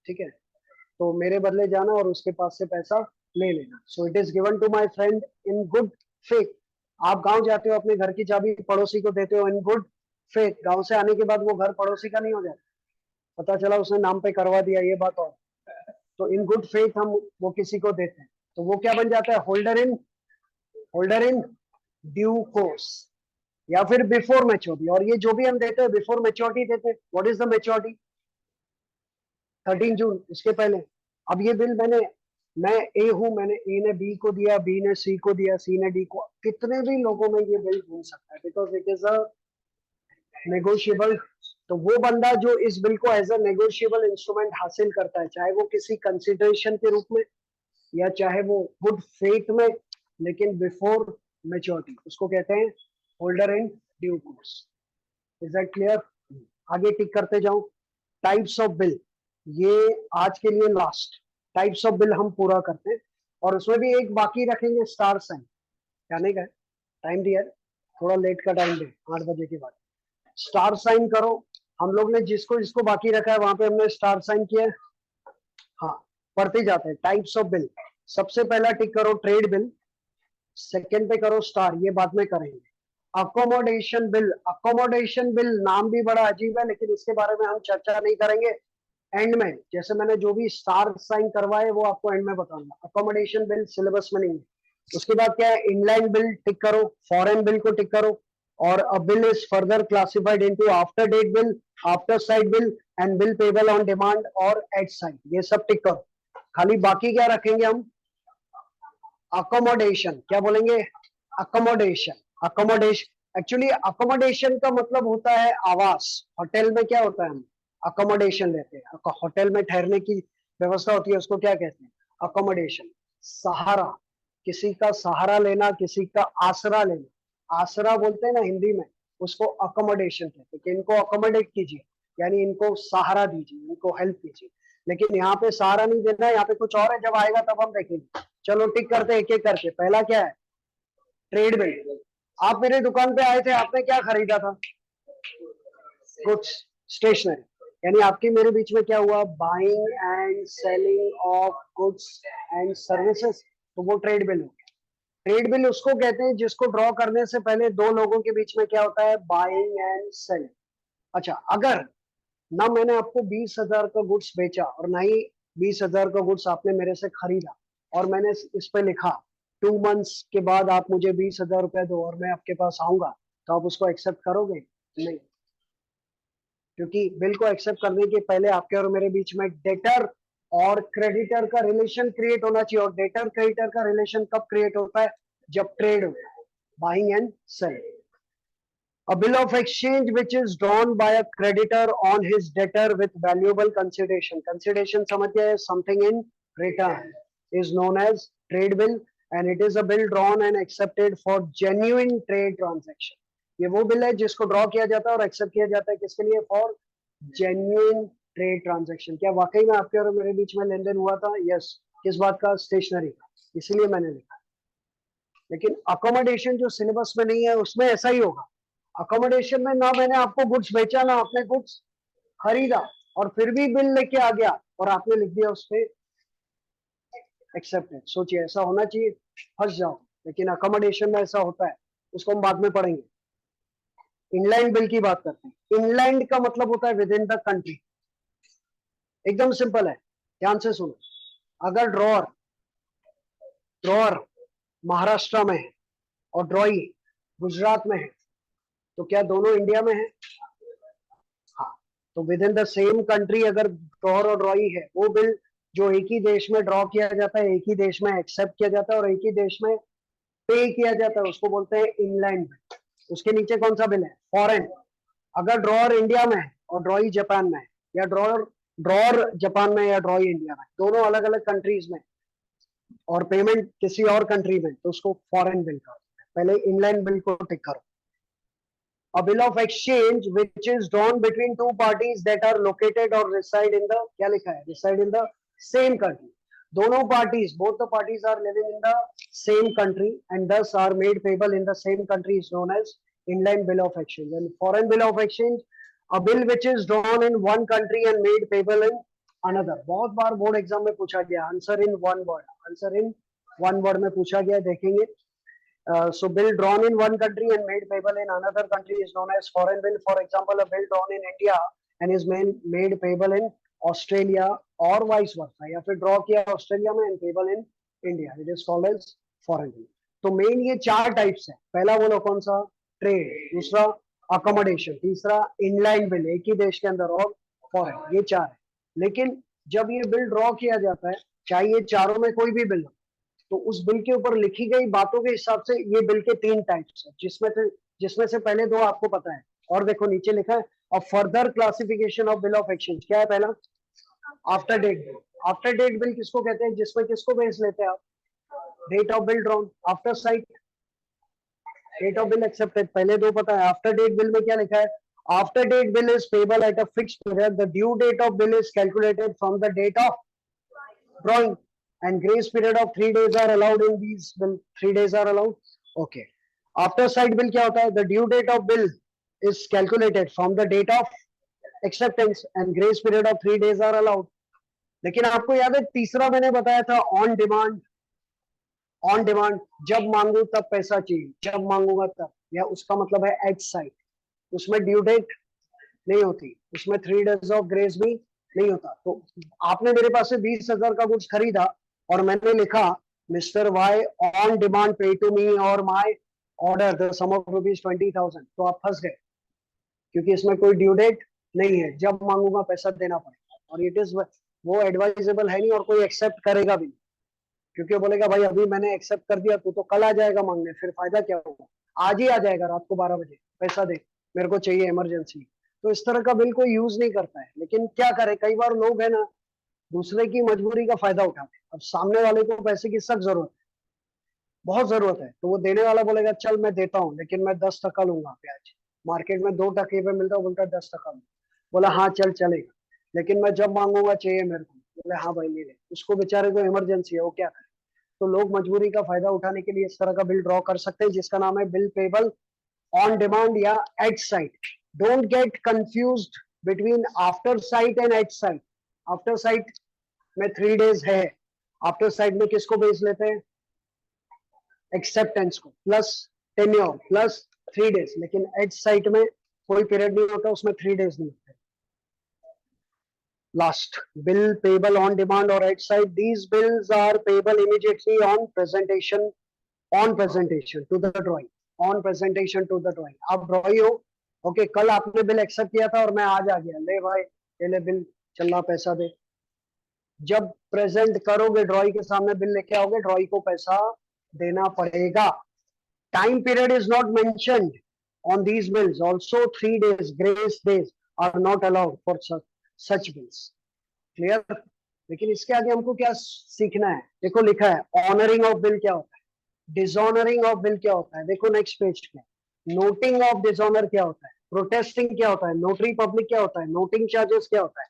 ठीक है, तो मेरे बदले जाना और उसके पास से पैसा ले लेना। So it is given to my friend in good faith. आप गांव जाते हो, अपने घर की चाबी पड़ोसी को देते हो इन गुड फेथ। गांव से आने के बाद वो घर पड़ोसी का नहीं हो जाता, पता चला उसने नाम पे करवा दिया, ये बात। और तो इन गुड फेथ हम वो किसी को देते हैं, तो वो क्या बन जाता है? होल्डर इन ड्यू कोर्स, या फिर बिफोर मेच्योरिटी। और ये जो भी हम देते हैं बिफोर मेच्योरिटी देते हैं। What is the maturity? 13 जून, उसके पहले। अब ये बिल मैं ए हूं, मैंने ए ने बी को दिया, बी ने सी को दिया, सी ने डी को, कितने भी लोगों में ये बिल घूम सकता है, because it is a negotiable. तो वो बंदा जो इस बिल को एज अ नेगोशिएबल इंस्ट्रूमेंट हासिल करता है, चाहे वो किसी कंसिडरेशन के रूप में या चाहे वो गुड फेथ में, लेकिन बिफोर मेच्योरिटी, उसको कहते हैं holder in due course. Is that clear? आगे टिक करते जाऊं। टाइप्स ऑफ बिल, ये आज के लिए लास्ट टाइप्स ऑफ बिल हम पूरा करते हैं, और उसमें भी एक बाकी रखेंगे, स्टार साइन। क्या नहीं का टाइम दिया है? थोड़ा लेट का टाइम दे, 8 बजे के बाद स्टार साइन करो। हम लोग ने जिसको जिसको बाकी रखा है वहां पे हमने स्टार साइन किया है। हाँ, पढ़ते जाते हैं। टाइप्स ऑफ बिल, सबसे पहला टिक करो ट्रेड बिल, सेकंड पे करो स्टार, ये बाद में करेंगे। अकोमोडेशन बिल, अकोमोडेशन बिल नाम भी बड़ा अजीब है, लेकिन इसके बारे में हम चर्चा नहीं करेंगे, एंड में। जैसे मैंने जो भी स्टार साइन करवाए वो आपको एंड में बताऊंगा। अकोमोडेशन बिल सिलेबस में नहीं है। उसके बाद क्या है? इनलैंड बिल टिक करो, फॉरेन बिल को टिक करो, और a bill is further classified into after date bill, after sight bill, and bill payable on demand और एट साइट। ये सब टिक करो। खाली बाकी क्या रखेंगे हम? अकोमोडेशन। क्या बोलेंगे? अकोमोडेशन। अकोमोडेशन, एक्चुअली अकोमोडेशन का मतलब होता है आवास। होटल में क्या होता है? हम अकोमोडेशन लेते हैं, होटल में ठहरने की व्यवस्था होती है, उसको क्या कहते हैं? अकोमोडेशन। सहारा, किसी का सहारा लेना, किसी का आसरा लेना, आसरा बोलते हैं ना हिंदी में, उसको अकोमोडेशन कहते हैं। कि इनको अकोमोडेट कीजिए, यानी इनको सहारा दीजिए, इनको हेल्प कीजिए। लेकिन यहाँ पे सहारा नहीं देना, यहाँ पे कुछ और है, जब आएगा तब हम देखेंगे। चलो टिक करते एक एक करके। पहला क्या है? Trade bill. आप मेरे दुकान पे आए थे, आपने क्या खरीदा था? Goods, stationery. यानी आपके मेरे बीच में क्या हुआ? Buying and selling of goods and services, तो वो ट्रेड बिल हो गया। ट्रेड बिल उसको कहते हैं जिसको ड्रॉ करने से पहले दो लोगों के बीच में क्या होता है? Buying and selling. अच्छा, अगर ना मैंने आपको 20,000 का गुड्स बेचा और ना ही 20,000 का गुड्स आपने मेरे से खरीदा, और मैंने इस पे लिखा 2 मंथ्स के बाद आप मुझे 20,000 रुपया दो और मैं आपके पास आऊंगा, तो आप उसको एक्सेप्ट करोगे? नहीं, क्योंकि बिल को एक्सेप्ट करने के पहले आपके और मेरे बीच में डेटर और क्रेडिटर का रिलेशन क्रिएट होना चाहिए। और डेटर क्रेडिटर का रिलेशन कब क्रिएट होता है? जब ट्रेड होता है, buying and selling. A bill of exchange which is drawn by a creditor on his debtor with valuable consideration. Consideration समझ गए? Something in return is known as trade bill, and it is a bill drawn and accepted for genuine trade transaction. ये वो bill है जिसको draw किया जाता है और एक्सेप्ट किया जाता है किसके लिए? For genuine trade transaction. क्या वाकई में आपके और मेरे बीच में लेन देन हुआ था? यस। किस बात का? स्टेशनरी का, इसीलिए मैंने लिखा। लेकिन अकोमोडेशन जो सिलेबस में नहीं है उसमें ऐसा ही होगा। अकोमोडेशन में ना मैंने आपको गुड्स बेचा ना आपने गुड्स खरीदा, और फिर भी बिल लेके आ गया, और आपने लिख दिया उस पे एक्सेप्टेड। सोचिए ऐसा होना चाहिए, फंस जाओ। लेकिन अकोमोडेशन में ऐसा होता है, उसको हम बाद में पढ़ेंगे। इनलैंड बिल की बात करते हैं। इनलैंड का मतलब होता है विद इन द कंट्री। एकदम सिंपल है, ध्यान से सुनो। अगर ड्रॉअर ड्रॉअर महाराष्ट्र में है और ड्रॉई गुजरात में है, तो क्या दोनों इंडिया में है? हाँ। तो with in the same country अगर ड्रॉअर और ड्रॉई है, वो बिल जो एक ही देश में ड्रॉ किया जाता है, एक ही देश में एक्सेप्ट किया जाता है और एक ही देश में पे किया जाता है, उसको बोलते हैं इनलैंड बिल। उसके नीचे कौन सा बिल है? फॉरेन। अगर ड्रॉअर इंडिया में है और ड्रॉई जापान में है, या ड्रॉअर ड्रॉअर जापान में या ड्रॉई इंडिया में, दोनों अलग अलग कंट्रीज में, और पेमेंट किसी और कंट्री में, तो उसको फॉरेन बिल का। पहले इनलैंड बिल को टिक करो। A bill of exchange which is drawn between two parties that are located or reside in the, क्या लिखा है? Reside in the same country. दोनों parties, both the parties are living in the same country and thus are made payable in the same country is known as inland bill of exchange. And foreign bill of exchange, a bill which is drawn in one country and made payable in another. बहुत बार board exam में पूछा गया, answer in one word, answer in one word में पूछा गया, देखेंगे। So bill drawn in one country and made payable in another country is known as foreign bill. For example, a bill drawn in India and is made payable in Australia or vice versa. या फिर draw किया Australia में and payable in India. It is called as foreign bill. तो main ये चार types है। पहला बोलो कौन सा? ट्रेड, दूसरा अकोमोडेशन, तीसरा इनलैंड बिल, एक ही देश के अंदर, और फॉरेन। ये चार है। लेकिन जब ये बिल ड्रॉ किया जाता है, चाहे ये चारों में कोई भी बिल हो, तो उस बिल के ऊपर लिखी गई बातों के हिसाब से ये बिल के तीन टाइप्स है, जिसमें से पहले दो आपको पता है। और देखो नीचे लिखा है a further classification of bill of exchange. क्या है पहला? After date bill. After date bill किसको कहते हैं? जिसमें किसको बेस लेते हैं आप? Date of bill drawn. After sight, date of bill accepted. पहले दो पता है। आफ्टर डेट बिल में क्या लिखा है? After date bill is payable at a fixed period, the due date of bill is calculated from the date of drawing and grace period of 3 days are allowed in these bill. 3 days are allowed. Okay. After sight bill क्या होता है? The due date of bill is calculated from the date of acceptance and grace period of 3 days are allowed. लेकिन आपको याद है तीसरा मैंने बताया था ऑन डिमांड। ऑन डिमांड, जब मांगू तब पैसा चाहिए, जब मांगूंगा तब, या उसका मतलब है एट साइट। उसमें ड्यू डेट नहीं होती, उसमें 3 days ऑफ ग्रेस भी नहीं होता। तो आपने मेरे पास से 20,000 का कुछ खरीदा और मैंने लिखा mister Y on demand pay to me और my order the sum of ₹20,000, तो आप फंस गए, क्योंकि इसमें कोई ड्यू डेट नहीं है, जब मांगूंगा पैसा देना पड़ेगा। और इट इज वो एडवाइजेबल है नहीं और कोई एक्सेप्ट करेगा भी नहीं, क्योंकि वो बोलेगा भाई अभी मैंने एक्सेप्ट कर दिया, तो कल आ जाएगा मांगने, फिर फायदा क्या होगा? आज ही आ जाएगा रात को 12 बजे, पैसा दे, मेरे को चाहिए इमरजेंसी। तो इस तरह का बिल कोई यूज नहीं करता है। लेकिन क्या करे, कई बार लोग है ना दूसरे की मजबूरी का फायदा उठाते हैं। अब सामने वाले को पैसे की सख्त जरूरत है, बहुत जरूरत है, तो वो देने वाला बोलेगा चल मैं देता हूँ, लेकिन मैं 10% लूंगा ब्याज। मार्केट में 2% पे मिलता है, बोलता है 10% लूंगा। बोला हाँ चल चलेगा, लेकिन मैं जब मांगूंगा चाहिए मेरे को। बोले हाँ भाई ले ले। उसको बेचारे को इमरजेंसी है, वो क्या करे? तो लोग मजबूरी का फायदा उठाने के लिए इस तरह का बिल ड्रॉ कर सकते हैं, जिसका नाम है बिल पेबल ऑन डिमांड या at sight. Don't get confused between after sight and at sight. After sight में 3 days है, आफ्टर साइट में किसको बेच लेते हैं? एक्सेप्टेंस को, प्लस टेन्योर प्लस 3 days। लेकिन एट साइट में कोई पीरियड नहीं होता, उसमें 3 days नहीं होते। Last, bill payable on demand or at site. These bills are payable immediately on presentation to the drawing. On presentation to the drawing. आप ड्रॉई हो, ओके, कल आपने बिल एक्सेप्ट किया था और मैं आज आ गया, ले भाई ये ले बिल, चलना पैसा दे। जब प्रेजेंट करोगे ड्रॉई के सामने बिल लेके आओगे, ड्रॉई को पैसा देना पड़ेगा। Time period is not mentioned on these bills. Also 3 days grace days are not allowed for such bills. Clear? लेकिन इसके आगे हमको क्या सीखना है? देखो लिखा है ऑनरिंग ऑफ बिल क्या होता है, डिसऑनरिंग ऑफ बिल क्या होता है। देखो नेक्स्ट पेज पे, नोटिंग ऑफ डिसऑनर क्या होता है, प्रोटेस्टिंग क्या होता है, नोटरी पब्लिक क्या होता है, नोटिंग चार्जेस क्या होता है,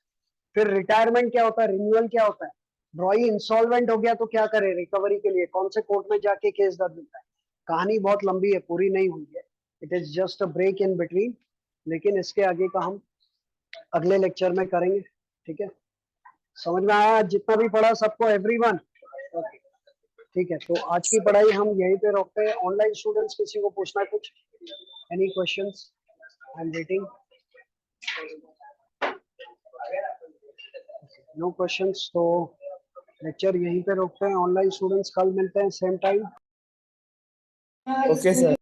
फिर रिटायरमेंट क्या होता है, रिन्यूअल क्या होता है, ड्रॉई इंसॉल्वेंट हो गया तो क्या करे रिकवरी के लिए, कौन से कोर्ट में जाके केस दर्ज होता है। कहानी बहुत लंबी है, पूरी नहीं हुई है, it is just a break in between. लेकिन इसके आगे का हम अगले लेक्चर में करेंगे, ठीक है। समझ में आया जितना भी पढ़ा सबको, एवरीवन? ओके, ठीक है, तो आज की पढ़ाई हम यहीं पे रोकते हैं। ऑनलाइन स्टूडेंट्स किसी को पूछना है कुछ? Any questions? I am waiting. No questions, तो लेक्चर यहीं पे रोकते हैं। ऑनलाइन स्टूडेंट्स कल मिलते हैं सेम टाइम। Okay sir.